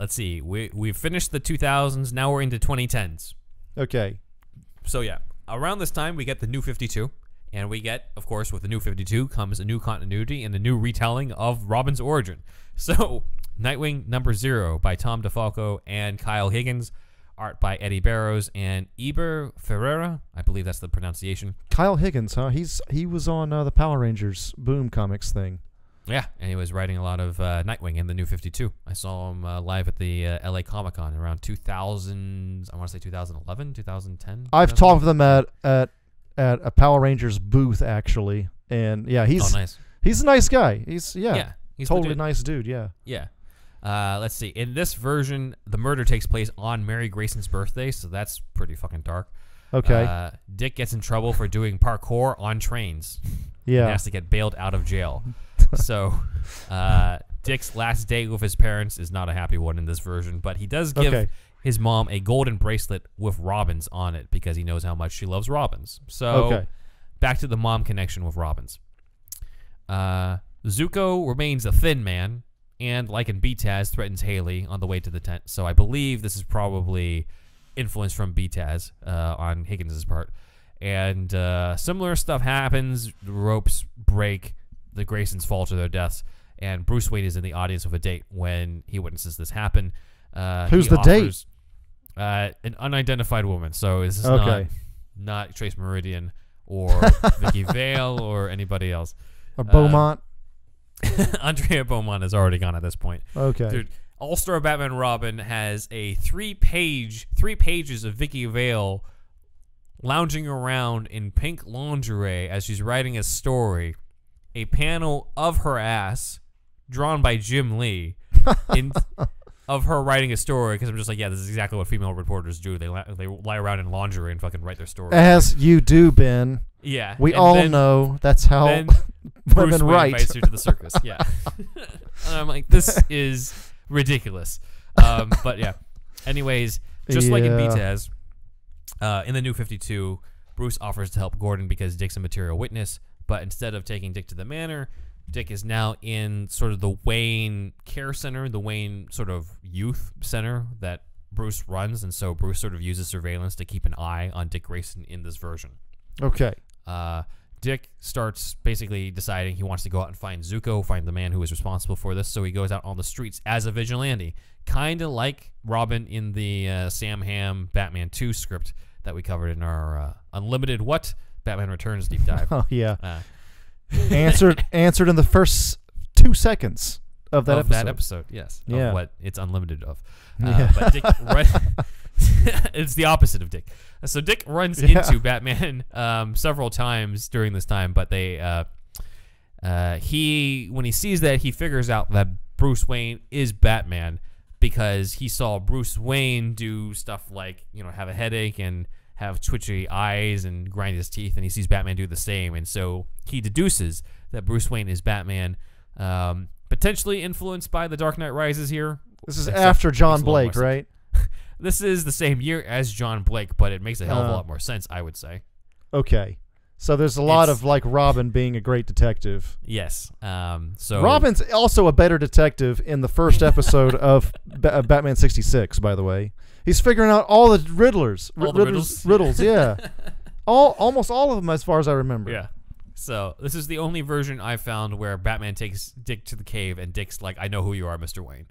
Let's see. We've finished the 2000s. Now we're into 2010s. Okay. So, yeah. Around this time, we get the New 52. And we get, of course, with the New 52 comes a new continuity and a new retelling of Robin's origin. So, Nightwing #0 by Tom DeFalco and Kyle Higgins. Art by Eddie Barrows and Eber Ferreira. I believe that's the pronunciation. Kyle Higgins, huh? He was on the Power Rangers Boom Comics thing. Yeah, and he was writing a lot of Nightwing in the New 52. I saw him live at the LA Comic-Con around 2000, I want to say 2011, 2010. I've talked to them at a Power Rangers booth, actually. And, yeah, he's a nice guy. He's totally nice dude, yeah. Yeah. Let's see. In this version, the murder takes place on Mary Grayson's birthday, so that's pretty fucking dark. Okay. Dick gets in trouble for doing parkour on trains. Yeah. He has to get bailed out of jail. So, Dick's last day with his parents is not a happy one in this version, but he does give his mom a golden bracelet with robins on it because he knows how much she loves robins. So, back to the mom connection with robins. Zuko remains a thin man, and like in BTAS, threatens Haley on the way to the tent. So, I believe this is probably influence from BTAS on Higgins' part. And similar stuff happens. The ropes break. The Graysons fall to their deaths, and Bruce Wayne is in the audience with a date when he witnesses this happen. Who's the date? An unidentified woman. So this is not Trace Meridian or Vicky Vale or anybody else. Or Beaumont? Andrea Beaumont is already gone at this point. Okay. Dude, All-Star Batman Robin has a three pages of Vicky Vale lounging around in pink lingerie as she's writing a story. A panel of her ass drawn by Jim Lee of her writing a story, because I'm just like, yeah, this is exactly what female reporters do. They lie around in lingerie and fucking write their story. As you do, Ben. Yeah. We all know that's how women write. Invites her to the circus. Yeah. And I'm like, this is ridiculous. But yeah. Anyways, just like in BTAS, in the New 52, Bruce offers to help Gordon because Dick's a material witness. But instead of taking Dick to the manor, Dick is now in sort of the Wayne Care Center, the Wayne sort of youth center that Bruce runs. And so Bruce sort of uses surveillance to keep an eye on Dick Grayson in this version. Okay. Dick starts basically deciding he wants to go out and find Zuko, find the man who is responsible for this. So he goes out on the streets as a vigilante, kind of like Robin in the Sam Hamm Batman 2 script that we covered in our Unlimited What? Batman Returns deep dive. Oh, yeah. answered in the first 2 seconds of that episode. That episode, yes. Yeah. Of what it's unlimited of. Yeah. But Dick, it's the opposite of Dick. So Dick runs into Batman several times during this time, but when he sees that, he figures out that Bruce Wayne is Batman because he saw Bruce Wayne do stuff like, have a headache and have twitchy eyes and grind his teeth, and he sees Batman do the same, and so he deduces that Bruce Wayne is Batman, potentially influenced by The Dark Knight Rises here. This is after John Blake, right? This is the same year as John Blake, but it makes a hell of a lot more sense, I would say. Okay. So there's a lot of like Robin being a great detective. Yes. So Robin's also a better detective in the first episode of Batman 66, by the way. He's figuring out all the riddles. Yeah. Almost all of them, as far as I remember. Yeah. So this is the only version I found where Batman takes Dick to the cave and Dick's like, "I know who you are, Mr. Wayne,"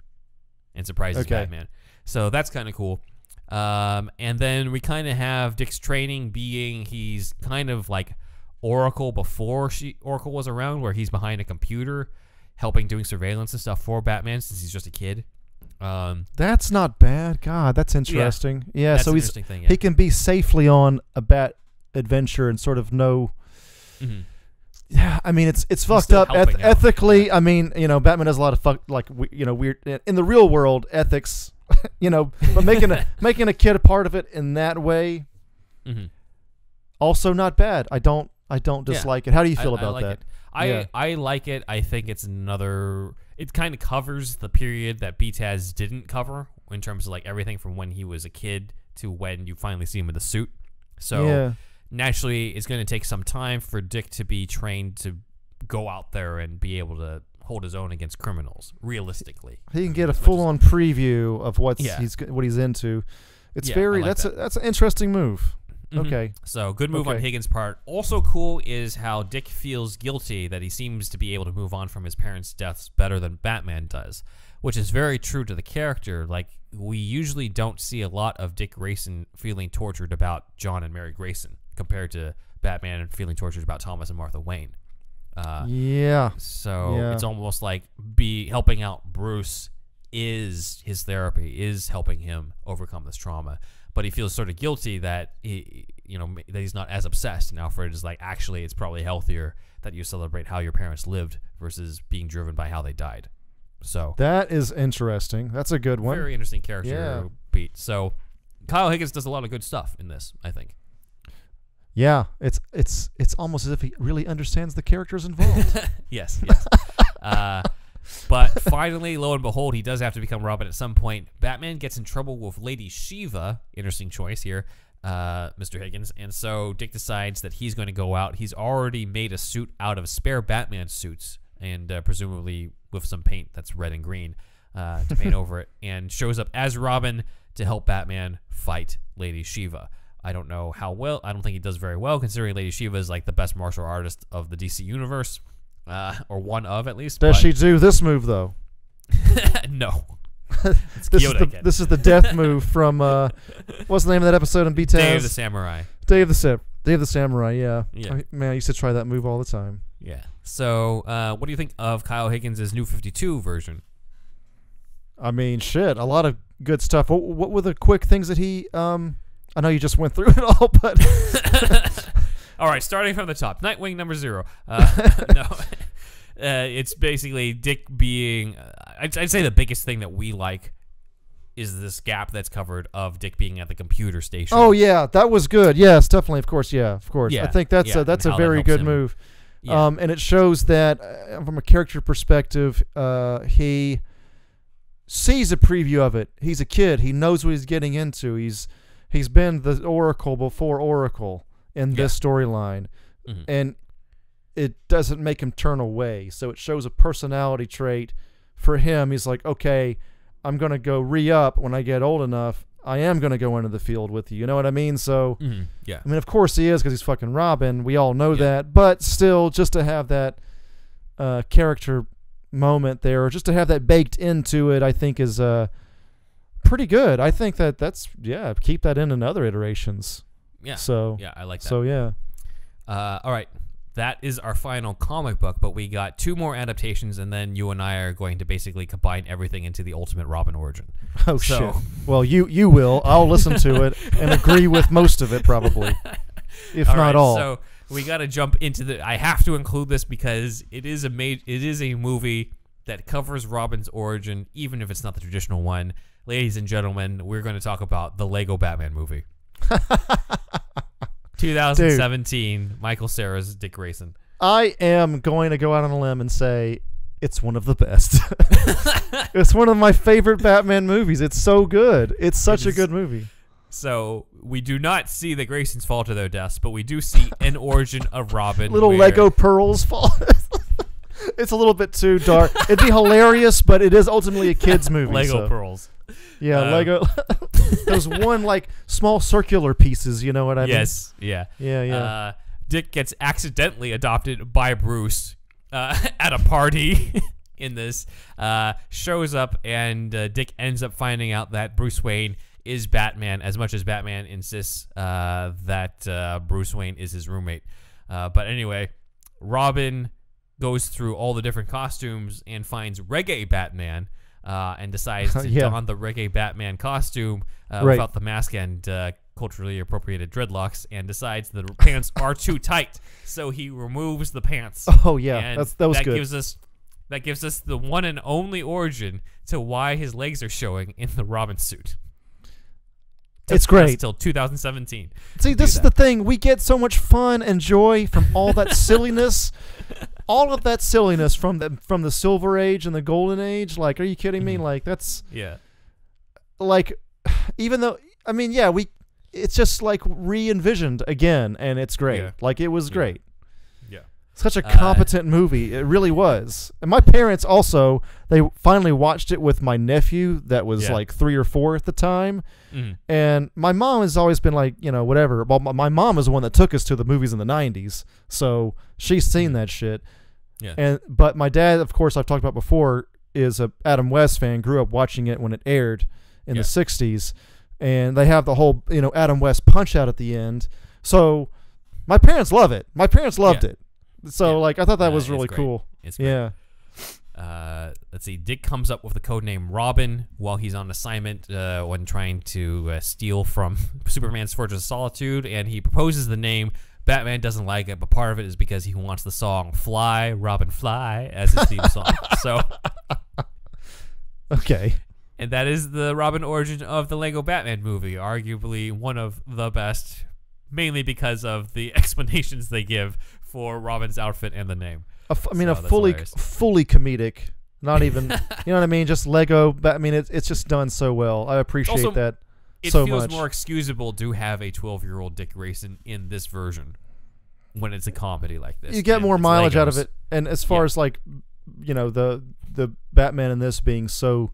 and surprises Batman. So that's kind of cool. And then we kind of have Dick's training being he's kind of like Oracle before Oracle was around, where he's behind a computer doing surveillance and stuff for Batman since he's just a kid. That's not bad. God, that's interesting. Yeah, that's so an interesting thing, he can be safely on a Bat adventure and sort of know. Mm-hmm. Yeah, I mean it's fucked up ethically. Yeah. I mean, Batman does a lot of weird in the real world ethics. But making a kid a part of it in that way, also not bad. I don't dislike it. How do you feel about that? I like it. I think it's another. It kind of covers the period that BTAS didn't cover in terms of like everything from when he was a kid to when you finally see him in the suit. So naturally, it's going to take some time for Dick to be trained to go out there and be able to hold his own against criminals realistically. He can get a full-on preview of what he's into. It's that's an interesting move. Okay. So good move on Higgins' part. Also cool is how Dick feels guilty that he seems to be able to move on from his parents' deaths better than Batman does, which is very true to the character. Like, we usually don't see a lot of Dick Grayson feeling tortured about John and Mary Grayson compared to Batman feeling tortured about Thomas and Martha Wayne. So it's almost like helping out Bruce is his therapy, is helping him overcome this trauma. But he feels sort of guilty that that he's not as obsessed. And Alfred is like, actually, it's probably healthier that you celebrate how your parents lived versus being driven by how they died. So that is interesting. That's a good one. Very interesting character beat. So Kyle Higgins does a lot of good stuff in this, I think. Yeah, it's almost as if he really understands the characters involved. Yes. But finally, lo and behold, he does have to become Robin at some point. Batman gets in trouble with Lady Shiva. Interesting choice here, Mr. Higgins. And so Dick decides that he's going to go out. He's already made a suit out of spare Batman suits, and presumably with some paint that's red and green to paint over it, and shows up as Robin to help Batman fight Lady Shiva. I don't know how well. I don't think he does very well, considering Lady Shiva is like the best martial artist of the DC universe. Or one of, at least. Does she do this move, though? No. This is the death move from, what's the name of that episode in BTAS? Day of the Samurai. Day of the Samurai, yeah. Man, I used to try that move all the time. Yeah. So, what do you think of Kyle Higgins' New 52 version? I mean, shit, a lot of good stuff. What were the quick things that he, I know you just went through it all, but... All right, starting from the top. Nightwing number 0. No. It's basically Dick being... I'd say the biggest thing that we like is this gap that's covered of Dick being at the computer station. Oh, yeah, that was good. Yes, definitely, of course, yeah, of course. Yeah, I think that's a very good move. Yeah. And it shows that, from a character perspective, he sees a preview of it. He's a kid. He knows what he's getting into. He's been the Oracle before Oracle in this storyline, and it doesn't make him turn away. So it shows a personality trait for him. He's like, okay, I'm going to go re-up when I get old enough. I am going to go into the field with you. You know what I mean? So, I mean, of course he is, because he's fucking Robin. We all know that. But still, just to have that character moment there, or just to have that baked into it, I think is pretty good. I think that's keep that in other iterations. Yeah. So I like that. So yeah. All right. that is our final comic book, but we got 2 more adaptations, and then you and I are going to basically combine everything into the Ultimate Robin origin. Oh, shit. Well, you will. I'll listen to it and agree with most of it, probably, if not all. So we got to jump into the... I have to include this because it is a movie that covers Robin's origin, even if it's not the traditional one. Ladies and gentlemen, we're going to talk about the Lego Batman movie. 2017, Dude. Michael Cera's Dick Grayson. I am going to go out on a limb and say it's one of the best. It's one of my favorite Batman movies. It's so good. It's such a good movie. So we do not see the Graysons fall to their deaths, but we do see an origin of Robin. Little Lego pearls fall. It's a little bit too dark. It'd be hilarious, but it is ultimately a kid's movie. Lego pearls. Yeah, Lego. Those one like small circular pieces. You know what I mean? Yes. Yeah. Yeah. Dick gets accidentally adopted by Bruce at a party in this. Shows up, and Dick ends up finding out that Bruce Wayne is Batman, as much as Batman insists that Bruce Wayne is his roommate. But anyway, Robin goes through all the different costumes and finds Reggae Batman, and decides to don the Reggae Batman costume without the mask and culturally appropriated dreadlocks, and decides the pants are too tight, so he removes the pants. Oh yeah, that was good. That gives us the one and only origin to why his legs are showing in the Robin suit. It's great. Until 2017. See, this is the thing. We get so much fun and joy from all that silliness. All of that silliness from the Silver Age and the Golden Age. Like, are you kidding me? Like, that's... Yeah. Like, even though... I mean, yeah, it's just, like, re-envisioned again, and it's great. Yeah. Like, it was great. Yeah. Such a competent movie. It really was. And my parents also, they finally watched it with my nephew that was like 3 or 4 at the time. And my mom has always been like, you know, whatever. Well, my mom was the one that took us to the movies in the 90s. So she's seen that shit. Yeah. But my dad, of course, I've talked about before, is a Adam West fan, grew up watching it when it aired in the 60s. And they have the whole, you know, Adam West punch out at the end. So my parents love it. My parents loved it. So, like, I thought that was really cool. It's great. Yeah. Let's see. Dick comes up with the codename Robin while he's on assignment when trying to steal from Superman's Fortress of Solitude, and he proposes the name. Batman doesn't like it, but part of it is because he wants the song "Fly, Robin, Fly" as his theme song. So, okay. And that is the Robin origin of the Lego Batman movie, arguably one of the best, mainly because of the explanations they give for Robin's outfit and the name. A fully comedic, not even, you know what I mean? Just Lego. But I mean, it's just done so well. I appreciate also, that it so feels much. more excusable to have a 12-year-old Dick Grayson in this version when it's a comedy like this. You get more mileage Legos. out of it. And as far as like, you know, the Batman in this being so,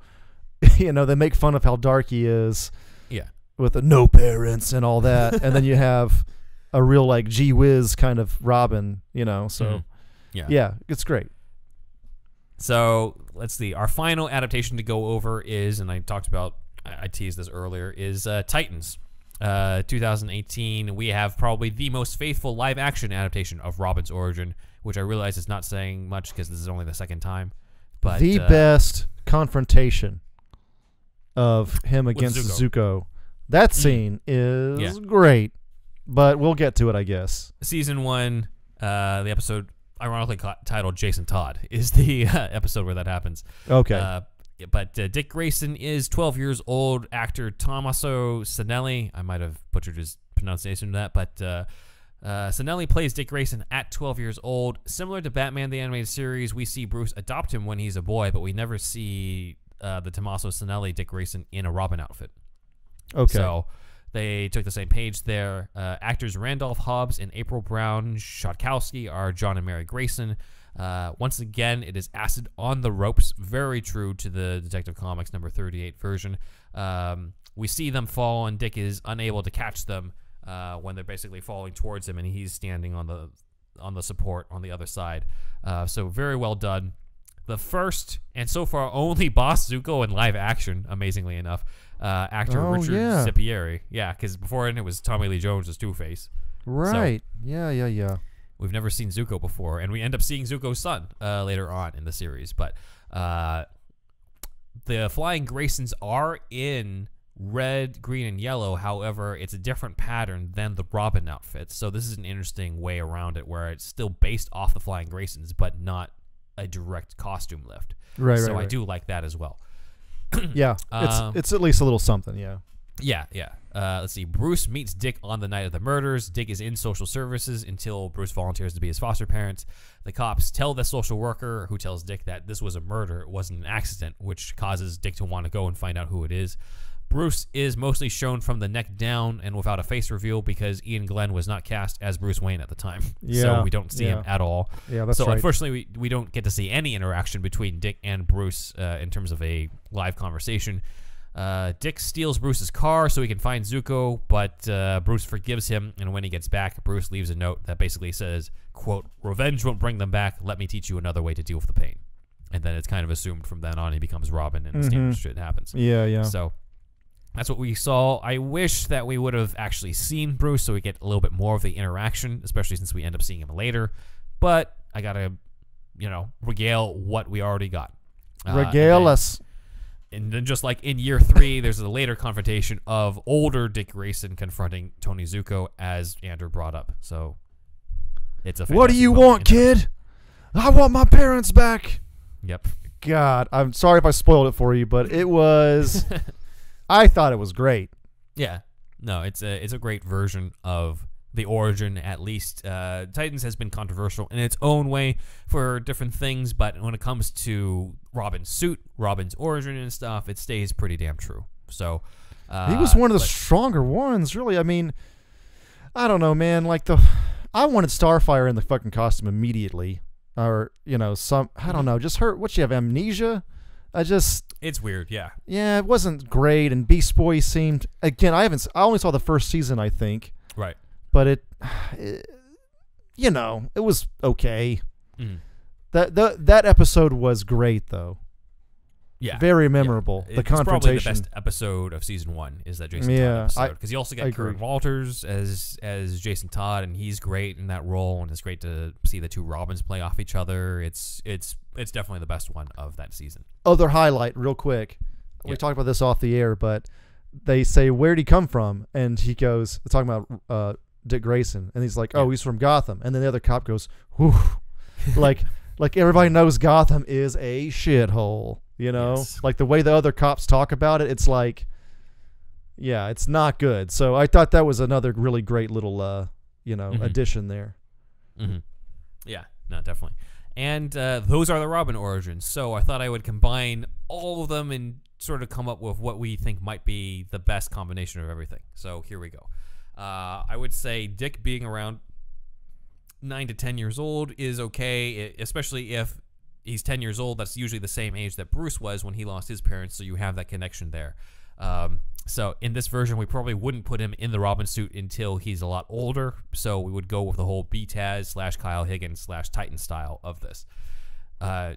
you know, they make fun of how dark he is. Yeah. With the no parents and all that, and then you have a real like gee whiz kind of Robin, you know. So yeah, it's great. So let's see. Our final adaptation to go over is, and I talked about, I teased this earlier, is Titans. 2018. We have probably the most faithful live action adaptation of Robin's origin, which I realize is not saying much because this is only the second time. But the best confrontation of him against Zuko. That scene is great, but we'll get to it, I guess. Season 1, the episode ironically titled Jason Todd is the episode where that happens. Okay. But Dick Grayson is 12 years old. Actor Tommaso Sanelli, I might have butchered his pronunciation of that, but Sanelli plays Dick Grayson at 12 years old. Similar to Batman the Animated Series, we see Bruce adopt him when he's a boy, but we never see the Tommaso Sanelli Dick Grayson in a Robin outfit. Okay. So they took the same page there. Actors Randolph Hobbs and April Brown Shodkowski are John and Mary Grayson. Once again, it is acid on the ropes, very true to the Detective Comics number 38 version. We see them fall, and Dick is unable to catch them when they're basically falling towards him, and he's standing on the support on the other side. So very well done. The first and so far only Boss Zuko in live action, amazingly enough, actor Richard Zipieri. Yeah, because before it was Tommy Lee Jones as Two-Face. Right. So, yeah. We've never seen Zuko before, and we end up seeing Zuko's son later on in the series. But the Flying Graysons are in red, green, and yellow. However, it's a different pattern than the Robin outfit. So this is an interesting way around it, where it's still based off the Flying Graysons, but not a direct costume lift. Right. So right. I do like that as well. Yeah, it's at least a little something. Yeah. Yeah. Let's see. Bruce meets Dick on the night of the murders. Dick is in social services until Bruce volunteers to be his foster parents. The cops tell the social worker, who tells Dick that this was a murder, it wasn't an accident, which causes Dick to want to go and find out who it is. Bruce is mostly shown from the neck down and without a face reveal because Ian Glenn was not cast as Bruce Wayne at the time. Yeah, so we don't see him at all. Yeah, that's so right. Unfortunately, we don't get to see any interaction between Dick and Bruce in terms of a live conversation. Dick steals Bruce's car so he can find Zuko, but Bruce forgives him, and when he gets back, Bruce leaves a note that basically says, quote, "Revenge won't bring them back. Let me teach you another way to deal with the pain." And then it's kind of assumed from then on he becomes Robin, and the standard shit happens. Yeah. So that's what we saw. I wish that we would have actually seen Bruce so we get a little bit more of the interaction, especially since we end up seeing him later. But I gotta, regale what we already got. Regale us. And then just like in year 3, there's a later confrontation of older Dick Grayson confronting Tony Zuko, as Andrew brought up. So it's a What do you want, kid? I want my parents back. Yep. God, I'm sorry if I spoiled it for you, but it was... I thought it was great. Yeah. No, it's a great version of the origin, at least. Titans has been controversial in its own way for different things, but when it comes to Robin's suit, Robin's origin and stuff, it stays pretty damn true. So he was one of the stronger ones, really. I mean, I don't know, man. I wanted Starfire in the fucking costume immediately, or I don't know, just her. What, she have amnesia? It's weird, yeah. Yeah, it wasn't great, and Beast Boy seemed, again, I only saw the first season, I think. Right. But it was okay. Mm. That episode was great, though. Yeah. Very memorable. Yeah. The it's confrontation. Probably the best episode of season 1 is that Jason Todd episode. Because you also get Kurt Walters as Jason Todd, and he's great in that role, and it's great to see the two Robins play off each other. It's definitely the best one of that season. Other highlight, real quick. We talked about this off the air, but they say, "Where'd he come from?" And he goes, they're talking about Dick Grayson, and he's like, "Oh, he's from Gotham." And then the other cop goes, "Whew," like everybody knows Gotham is a shithole. Yes. Like the way the other cops talk about it, it's like, yeah, it's not good. So I thought that was another really great little, addition there. Mm-hmm. Yeah, no, definitely. And those are the Robin origins. So I thought I would combine all of them and sort of come up with what we think might be the best combination of everything. So here we go. I would say Dick being around 9 to 10 years old is okay, especially if he's 10 years old. That's usually the same age that Bruce was when he lost his parents, so you have that connection there. So in this version, we probably wouldn't put him in the Robin suit until he's a lot older, so we would go with the whole BTAS / Kyle Higgins / Titan style of this.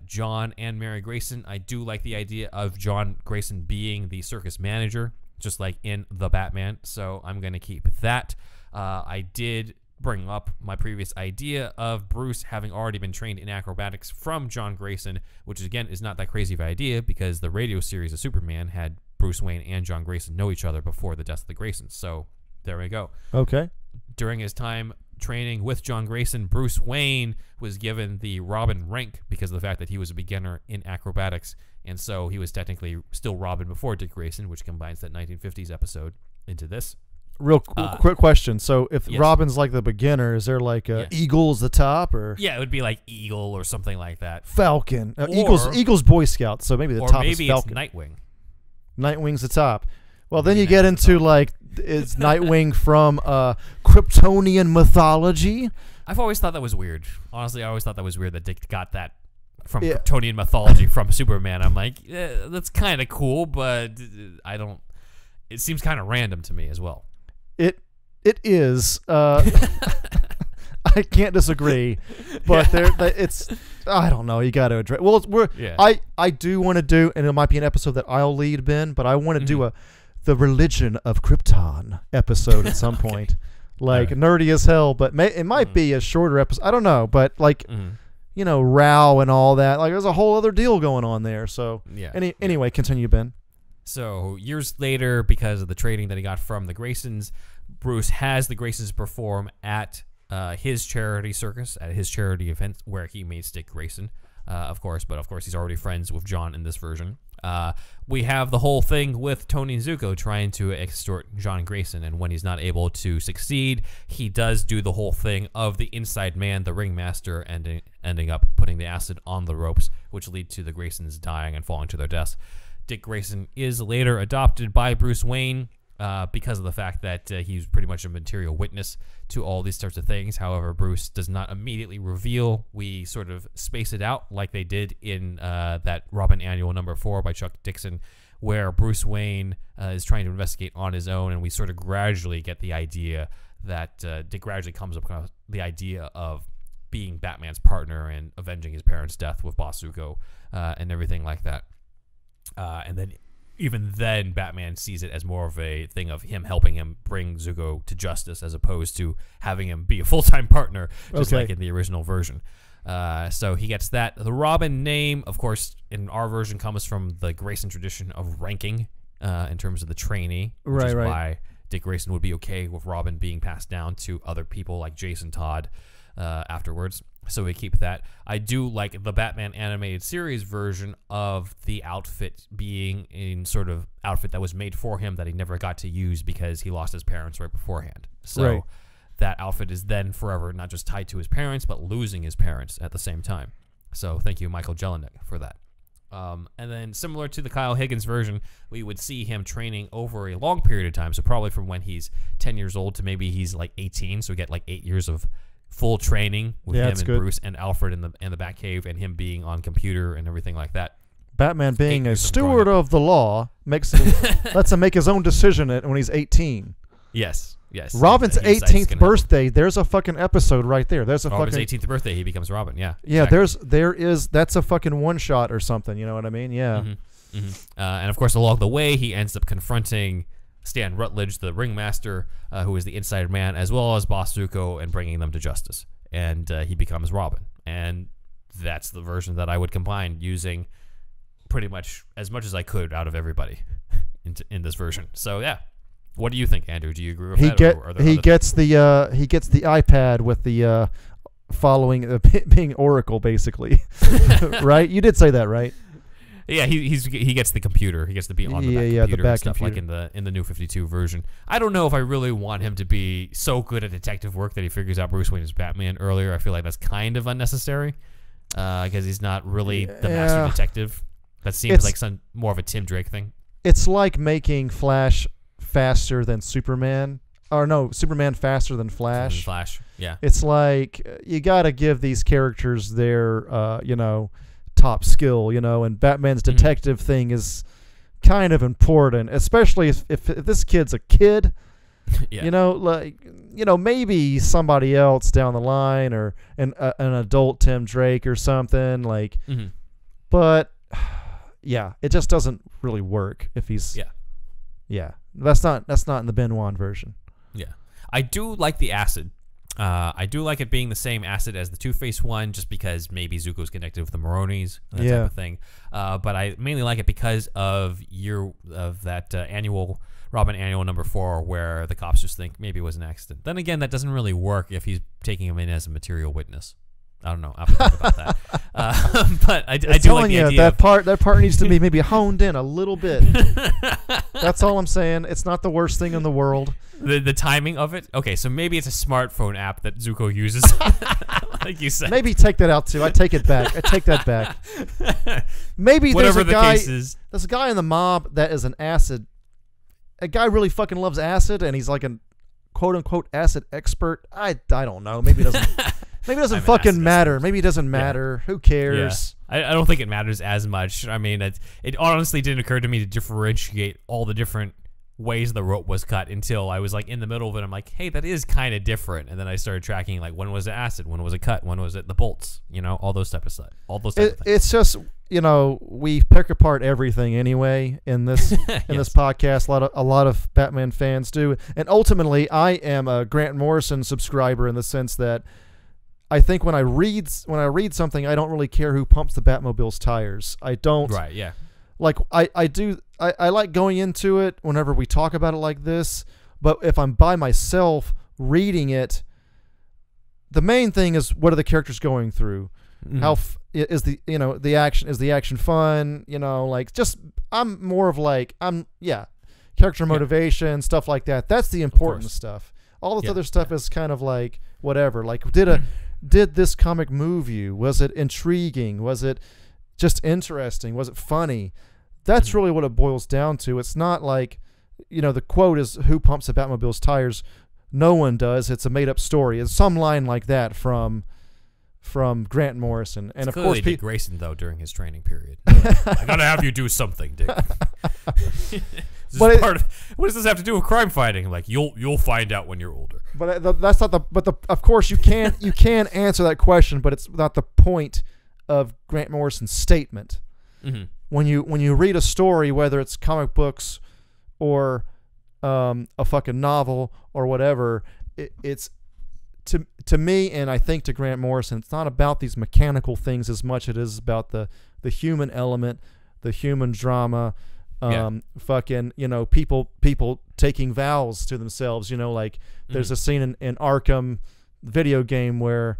John and Mary Grayson, I do like the idea of John Grayson being the circus manager, just like in The Batman, so I'm going to keep that. I did bring up my previous idea of Bruce having already been trained in acrobatics from John Grayson, which again is not that crazy of an idea because the radio series of Superman had Bruce Wayne and John Grayson know each other before the death of the Graysons. So there we go. Okay. During his time training with John Grayson, Bruce Wayne was given the Robin rank because of the fact that he was a beginner in acrobatics, and so he was technically still Robin before Dick Grayson, which combines that 1950s episode into this. Real quick question. So if Robin's like the beginner, is there like Eagle's the top, or? Yeah, it would be like Eagle or something like that. Falcon. Eagle's Boy Scout, so maybe the top is Falcon. Maybe it's Nightwing. Nightwing's the top. Well, then you get into like, is Nightwing from Kryptonian mythology? I've always thought that was weird. Honestly, I always thought that was weird that Dick got that from Kryptonian mythology from Superman. I'm like, that's kind of cool, but I don't. It seems kind of random to me as well. It is. I can't disagree, but it's. I don't know. You got to address. Well, I do want to do, and it might be an episode that I'll lead, Ben. But I want to do the religion of Krypton episode at some point. like nerdy as hell. But it might be a shorter episode. I don't know, but like row and all that. Like there's a whole other deal going on there. So anyway, continue, Ben. So years later, because of the training that he got from the Graysons, Bruce has the Graysons perform at his charity circus, at his charity event where he meets Dick Grayson, of course. But of course, he's already friends with John in this version. We have the whole thing with Tony and Zuko trying to extort John Grayson, and when he's not able to succeed, he does do the whole thing of the inside man, the ringmaster, ending up putting the acid on the ropes, which lead to the Graysons dying and falling to their deaths. Dick Grayson is later adopted by Bruce Wayne because of the fact that he's pretty much a material witness to all these sorts of things. However, Bruce does not immediately reveal. We sort of space it out like they did in that Robin Annual #4 by Chuck Dixon, where Bruce Wayne is trying to investigate on his own, and we sort of gradually get the idea that Dick gradually comes up with the idea of being Batman's partner and avenging his parents' death with Boss Zuko and everything like that. And then even then, Batman sees it as more of a thing of him helping him bring Zuko to justice as opposed to having him be a full-time partner, just like in the original version. So he gets that. The Robin name, of course, in our version comes from the Grayson tradition of ranking in terms of the trainee, which is why Dick Grayson would be okay with Robin being passed down to other people like Jason Todd afterwards. So we keep that. I do like the Batman animated series version of the outfit being in sort of outfit that was made for him that he never got to use because he lost his parents right beforehand. So that outfit is then forever not just tied to his parents, but losing his parents at the same time. So thank you, Michael Jelinek, for that. And then similar to the Kyle Higgins version, we would see him training over a long period of time. So probably from when he's 10 years old to maybe he's like 18. So we get like 8 years of full training with him and Bruce and Alfred in the Batcave, and him being on computer and everything like that. Batman being a steward of the law lets him make his own decision when he's 18. Yes. Robin's 18th birthday. There's a fucking episode right there. There's a Robin's fucking 18th birthday. He becomes Robin. Yeah. Yeah. Exactly. That's a fucking one shot or something. You know what I mean? Yeah. And of course, along the way, he ends up confronting Stan Rutledge, the ringmaster, who is the inside man, as well as Boss Zuko, and bringing them to justice. And he becomes Robin. And that's the version that I would combine, using pretty much as much as I could out of everybody in this version. So yeah, what do you think, Andrew? Do you agree with that? He gets the iPad with the following being Oracle, basically, right? You did say that, right? Yeah, he gets the computer. He gets to be on the back computer, the back stuff computer. Like in the New 52 version. I don't know if I really want him to be so good at detective work that he figures out Bruce Wayne is Batman earlier. I feel like that's kind of unnecessary because he's not really the master detective. That seems like more of a Tim Drake thing. It's like making Flash faster than Superman. Or no, Superman faster than Flash. Flash, yeah. It's like you got to give these characters their, top skill, and Batman's detective thing is kind of important, especially if this kid's a kid. Maybe somebody else down the line, or an adult Tim Drake or something like. But yeah, it just doesn't really work if he's that's not in the Ben Wan version. Yeah, I do like the acid. I do like it being the same acid as the Two-Face one, just because maybe Zuko's connected with the Maronis, that type of thing. But I mainly like it because of that annual Robin Annual #4, where the cops just think maybe it was an accident. Then again, that doesn't really work if he's taking him in as a material witness. I don't know. I have to think about that. But I do like the idea. That part needs to be maybe honed in a little bit. That's all I'm saying. It's not the worst thing in the world. The timing of it? Okay, so maybe it's a smartphone app that Zuko uses, like you said. Maybe take that out, too. I take it back. I take that back. Maybe there's a guy in the mob that is an acid. A guy really fucking loves acid, and he's like a quote-unquote acid expert. I don't know. Maybe it doesn't... Maybe it doesn't fucking matter. Maybe it doesn't matter. Who cares? Yeah. I don't think it matters as much. I mean, it honestly didn't occur to me to differentiate all the different ways the rope was cut until I was like in the middle of it. I'm like, hey, that is kind of different. And then I started tracking like when was it acid, when was it cut, when was it the bolts, all those type of stuff, all those type of things. It's just you know, we pick apart everything anyway in this this podcast. A lot of Batman fans do, and ultimately, I am a Grant Morrison subscriber in the sense that I think when I read something, I don't really care who pumps the Batmobile's tires. I don't. Right. Yeah. Like I do. I like going into it whenever we talk about it like this. But if I'm by myself reading it, the main thing is what are the characters going through? Mm-hmm. How is the action fun? You know, like just I'm more of like character motivation, stuff like that. That's the important stuff. All this other stuff is kind of like whatever. Like did this comic move you? Was it intriguing? Was it just interesting? Was it funny? That's really what it boils down to. It's not like, you know, the quote is who pumps the Batmobile's tires? No one does. It's a made-up story. It's some line like that from Grant Morrison. And it's of course, Dick Grayson, though, during his training period. I gotta have you do something, Dick. What does this have to do with crime fighting? Like you'll find out when you're older. But that's not of course you can answer that question, but it's not the point of Grant Morrison's statement. Mm-hmm. When you read a story, whether it's comic books or a fucking novel or whatever, it's to me, and I think to Grant Morrison, it's not about these mechanical things as much as it is about the human element, the human drama, fucking, you know, people taking vows to themselves, you know, like there's a scene in Arkham video game where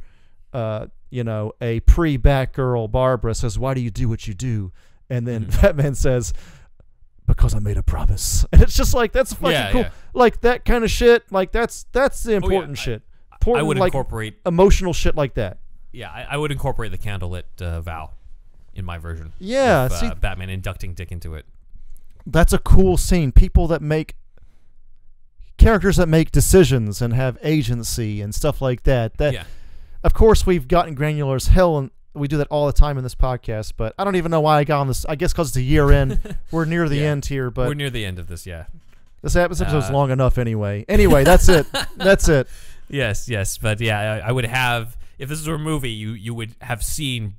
you know, a pre-Batgirl Barbara says, "Why do you do what you do?" And then Batman says, "Because I made a promise." And it's just like, that's fucking cool. Like that kind of shit. Like that's the important shit. I would incorporate emotional shit like that. Yeah, I would incorporate the candlelit vow in my version. Yeah, of, Batman inducting Dick into it. That's a cool scene. Characters that make decisions and have agency and stuff like that. Of course, we've gotten granular as hell, and we do that all the time in this podcast, but I don't even know why I got on this. I guess because it's a year in. We're near the end here, but we're near the end of this, This episode's long enough anyway. Anyway, that's it. That's it. Yes, but I would have, if this were a movie, you would have seen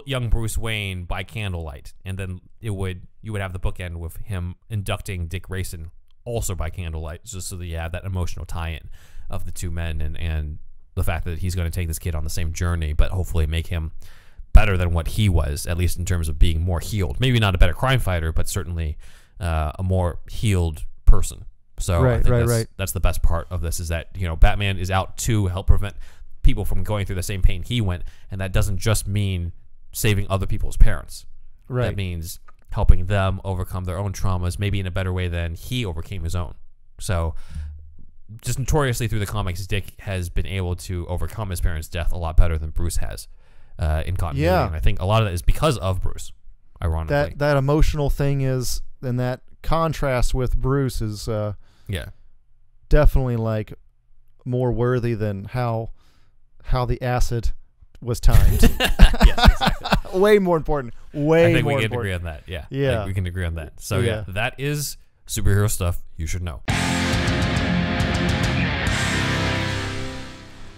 young Bruce Wayne by candlelight, and then you would have the bookend with him inducting Dick Grayson also by candlelight, just so that you have that emotional tie-in of the two men and the fact that he's going to take this kid on the same journey, but hopefully make him better than what he was, at least in terms of being more healed. Maybe not a better crime fighter, but certainly a more healed person. So I think that's the best part of this, is that, you know, Batman is out to help prevent people from going through the same pain he went, and that doesn't just mean saving other people's parents. Right. That means helping them overcome their own traumas, maybe in a better way than he overcame his own. So just notoriously through the comics, Dick has been able to overcome his parents' death a lot better than Bruce has in continuity. Yeah. And I think a lot of that is because of Bruce, ironically. That emotional thing is, and that contrast with Bruce is definitely like more worthy than how the acid was timed. Yes, exactly. Way more important. I think we can agree on that. Yeah. Yeah. I think we can agree on that. So that is superhero stuff you should know.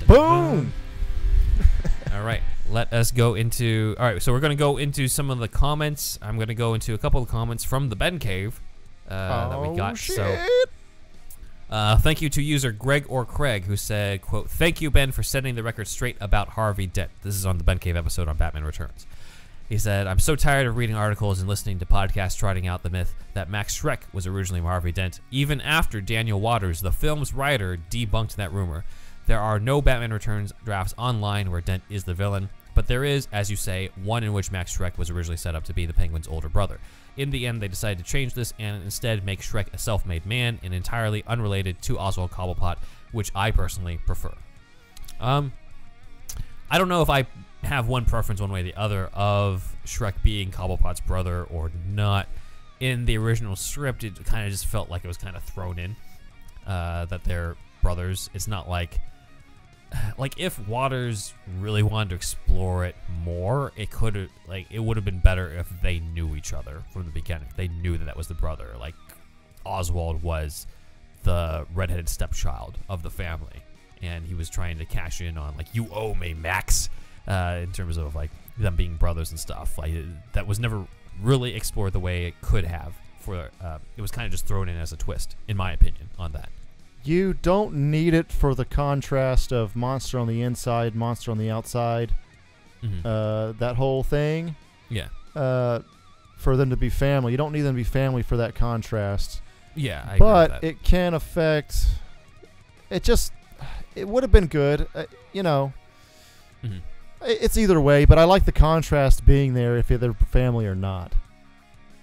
Boom! All right, let us go into... All right, so we're going to go into some of the comments. I'm going to go into a couple of comments from the Ben Cave that we got. Shit. So, thank you to user Greg or Craig, who said, quote, "Thank you, Ben, for setting the record straight about Harvey Dent." This is on the Ben Cave episode on Batman Returns. He said, "I'm so tired of reading articles and listening to podcasts trotting out the myth that Max Schreck was originally Harvey Dent, even after Daniel Waters, the film's writer, debunked that rumor. There are no Batman Returns drafts online where Dent is the villain, but there is, as you say, one in which Max Schreck was originally set up to be the Penguin's older brother. In the end, they decided to change this and instead make Schreck a self-made man and entirely unrelated to Oswald Cobblepot, which I personally prefer." I don't know if I have one preference one way or the other of Schreck being Cobblepot's brother or not. In the original script, it kind of just felt like it was kind of thrown in that they're brothers. It's not like if Waters really wanted to explore it more, it would have been better if they knew each other from the beginning. They knew that was the brother. Like Oswald was the redheaded stepchild of the family, and he was trying to cash in on, like, "You owe me, Max," in terms of like them being brothers and stuff. Like that was never really explored the way it could have. It was kind of just thrown in as a twist, in my opinion, on that. You don't need it for the contrast of monster on the inside, monster on the outside. That whole thing. Yeah. For them to be family. You don't need them to be family for that contrast. Yeah, I agree with that. It can affect... It would have been good, It's either way, but I like the contrast being there if they're family or not.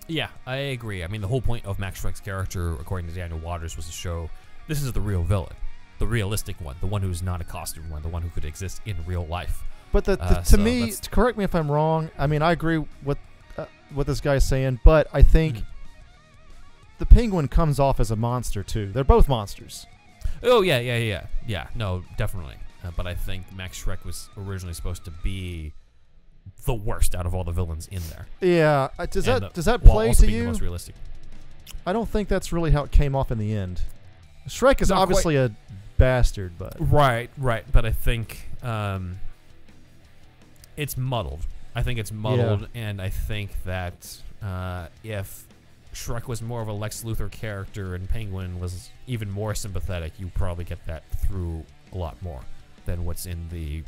Yeah, I agree. I mean, the whole point of Max Shreck's character, according to Daniel Waters, was to show this is the real villain, the realistic one, the one who's not a costume one, the one who could exist in real life. But to me, correct me if I'm wrong, I mean, I agree with what this guy's saying, but I think the Penguin comes off as a monster, too. They're both monsters. Oh, yeah. No, definitely. But I think Max Shreck was originally supposed to be the worst out of all the villains in there. Yeah. Does that play to you? The most realistic. I don't think that's really how it came off in the end. Shreck is obviously a bastard, but... Right. But I think it's muddled. And I think that if Shreck was more of a Lex Luthor character and Penguin was even more sympathetic, you probably get that through a lot more than what's in the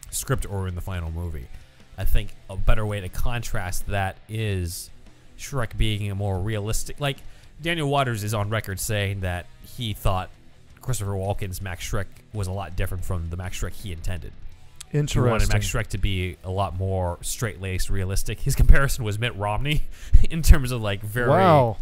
script or in the final movie. I think a better way to contrast that is Shreck being a more realistic... Like, Daniel Waters is on record saying that he thought Christopher Walken's Max Shreck was a lot different from the Max Shreck he intended. Interesting. He wanted Max Shreck to be a lot more straight-laced, realistic. His comparison was Mitt Romney in terms of, like, very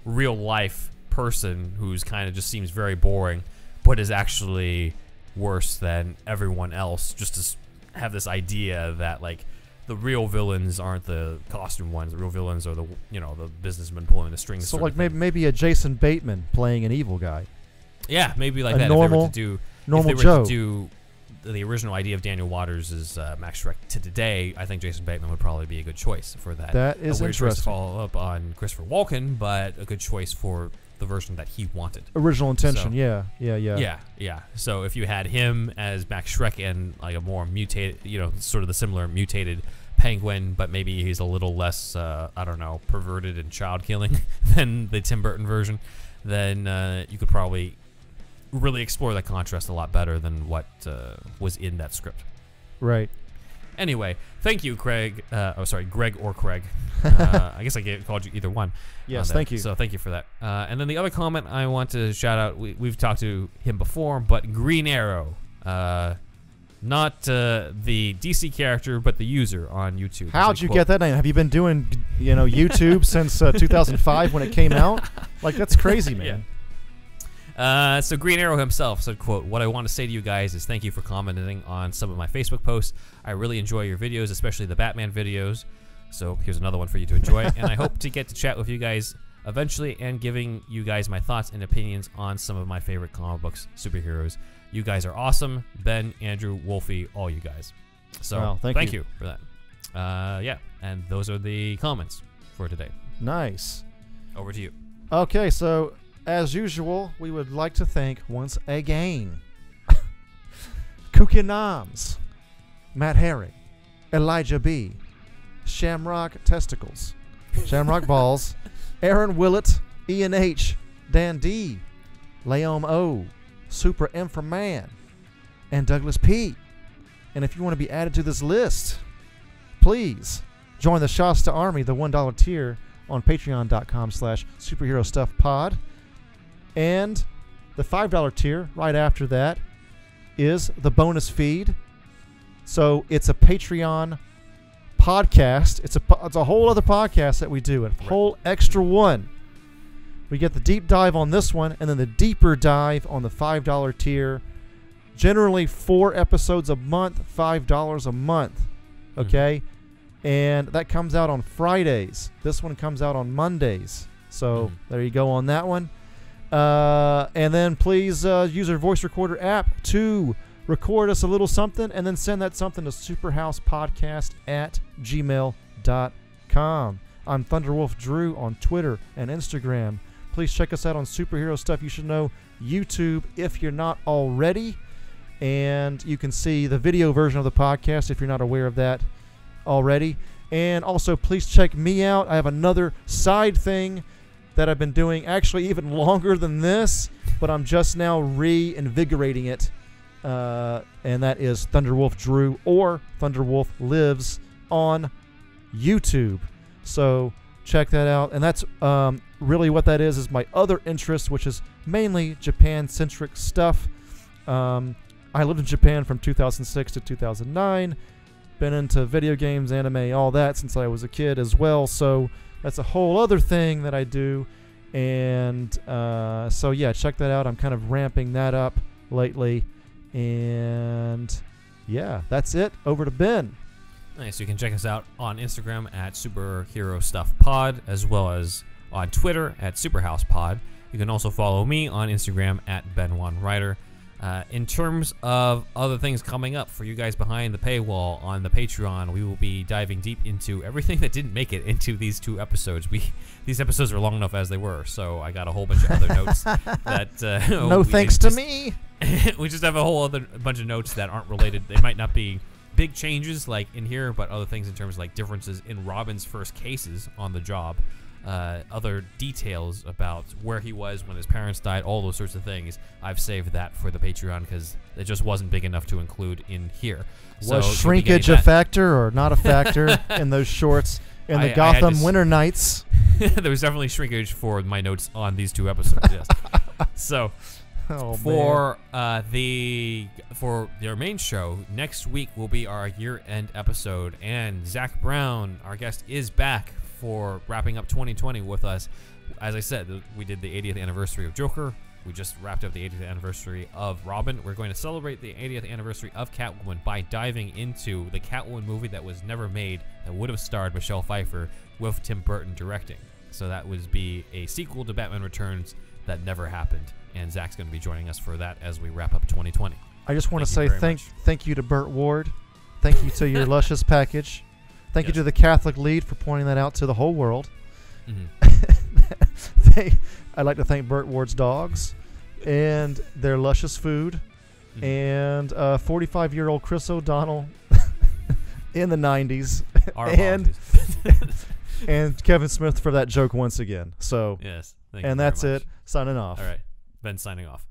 real-life person who's kind of just seems very boring, but is actually worse than everyone else, just to have this idea that, like, the real villains aren't the costume ones. The real villains are the businessmen pulling the strings. So like maybe a Jason Bateman playing an evil guy. Yeah, maybe like a that. Normal if they were Joe. to do the original idea of Daniel Waters' Max Shreck to today, I think Jason Bateman would probably be a good choice for that. That is a weird choice to interesting. follow up on Christopher Walken, but a good choice for the version that he wanted. Original intention, so, yeah. So if you had him as Max Shreck and like a more mutated, sort of the similar mutated Penguin, but maybe he's a little less, perverted and child killing than the Tim Burton version, then you could probably really explore that contrast a lot better than what was in that script. Right. Anyway, thank you, Greg or Craig. I guess I called you either one. Yes, thank you. So thank you for that. And then the other comment I want to shout out, we've talked to him before, but Green Arrow. Not the DC character, but the user on YouTube. How'd you get that name? Have you been doing, YouTube since 2005 when it came out? Like, that's crazy, man. Yeah. So Green Arrow himself said, quote, "What I want to say to you guys is thank you for commenting on some of my Facebook posts. I really enjoy your videos, especially the Batman videos. So here's another one for you to enjoy. And I hope to get to chat with you guys eventually and giving you guys my thoughts and opinions on some of my favorite comic books, superheroes. You guys are awesome. Ben, Andrew, Wolfie, all you guys." So wow, thank you for that. And those are the comments for today. Nice. Over to you. Okay, so as usual, we would like to thank once again Kooky Noms, Matt Herring, Elijah B, Shamrock Testicles, Shamrock Balls, Aaron Willett, Ian H, Dan D, Leom O, Super Inframan, and Douglas P. And if you want to be added to this list, please join the Shasta Army, the $1 tier, on patreon.com/superherostuffpod. And the $5 tier, right after that, is the bonus feed. So it's a Patreon podcast. It's a whole other podcast that we do, a whole extra one. We get the deep dive on this one, and then the deeper dive on the $5 tier. Generally 4 episodes a month, $5 a month. Okay? And that comes out on Fridays. This one comes out on Mondays. So there you go on that one. And then please use our voice recorder app to record us a little something and then send that something to superhousepodcast@gmail.com. I'm Thunderwolf Drew on Twitter and Instagram. Please check us out on Superhero Stuff You Should Know YouTube if you're not already. And you can see the video version of the podcast if you're not aware of that already. And also, please check me out. I have another side thing that I've been doing actually even longer than this, but I'm just now reinvigorating it. And that is Thunderwolf Drew or Thunderwolf Lives on YouTube. So check that out. And that's really what that is my other interest, which is mainly Japan-centric stuff. I lived in Japan from 2006 to 2009. Been into video games, anime, all that since I was a kid as well. So that's a whole other thing that I do. And so, yeah, check that out. I'm kind of ramping that up lately. And, yeah, that's it. Over to Ben. Nice. You can check us out on Instagram at Superhero Stuff Pod, as well as on Twitter at SuperHousePod. You can also follow me on Instagram at Ben1Writer. In terms of other things coming up for you guys behind the paywall on the Patreon, we will be diving deep into everything that didn't make it into these 2 episodes. These episodes are long enough as they were, so I got a whole bunch of other notes that no thanks to me. We just have a whole other bunch of notes that aren't related. They might not be big changes like in here, but other things in terms of like differences in Robin's first cases on the job. Other details about where he was when his parents died, all those sorts of things. I've saved that for the Patreon because it just wasn't big enough to include in here. Was shrinkage a factor or not a factor in those shorts in the Gotham Winter Nights? There was definitely shrinkage for my notes on these 2 episodes, yes. So for your main show, next week will be our year-end episode, and Zach Brown, our guest, is back for wrapping up 2020 with us. As I said, we did the 80th anniversary of Joker. We just wrapped up the 80th anniversary of Robin. We're going to celebrate the 80th anniversary of Catwoman by diving into the Catwoman movie that was never made, that would have starred Michelle Pfeiffer with Tim Burton directing. So that would be a sequel to Batman Returns that never happened. And Zach's going to be joining us for that as we wrap up 2020. I just want to say thank you to Burt Ward. Thank you to your luscious package. Thank you to the Catholic lead for pointing that out to the whole world. Mm-hmm. I'd like to thank Burt Ward's dogs and their luscious food, and 45-year-old Chris O'Donnell in the 90s, and Kevin Smith for that joke once again. So, yes, and that's it. Signing off. All right, Ben signing off.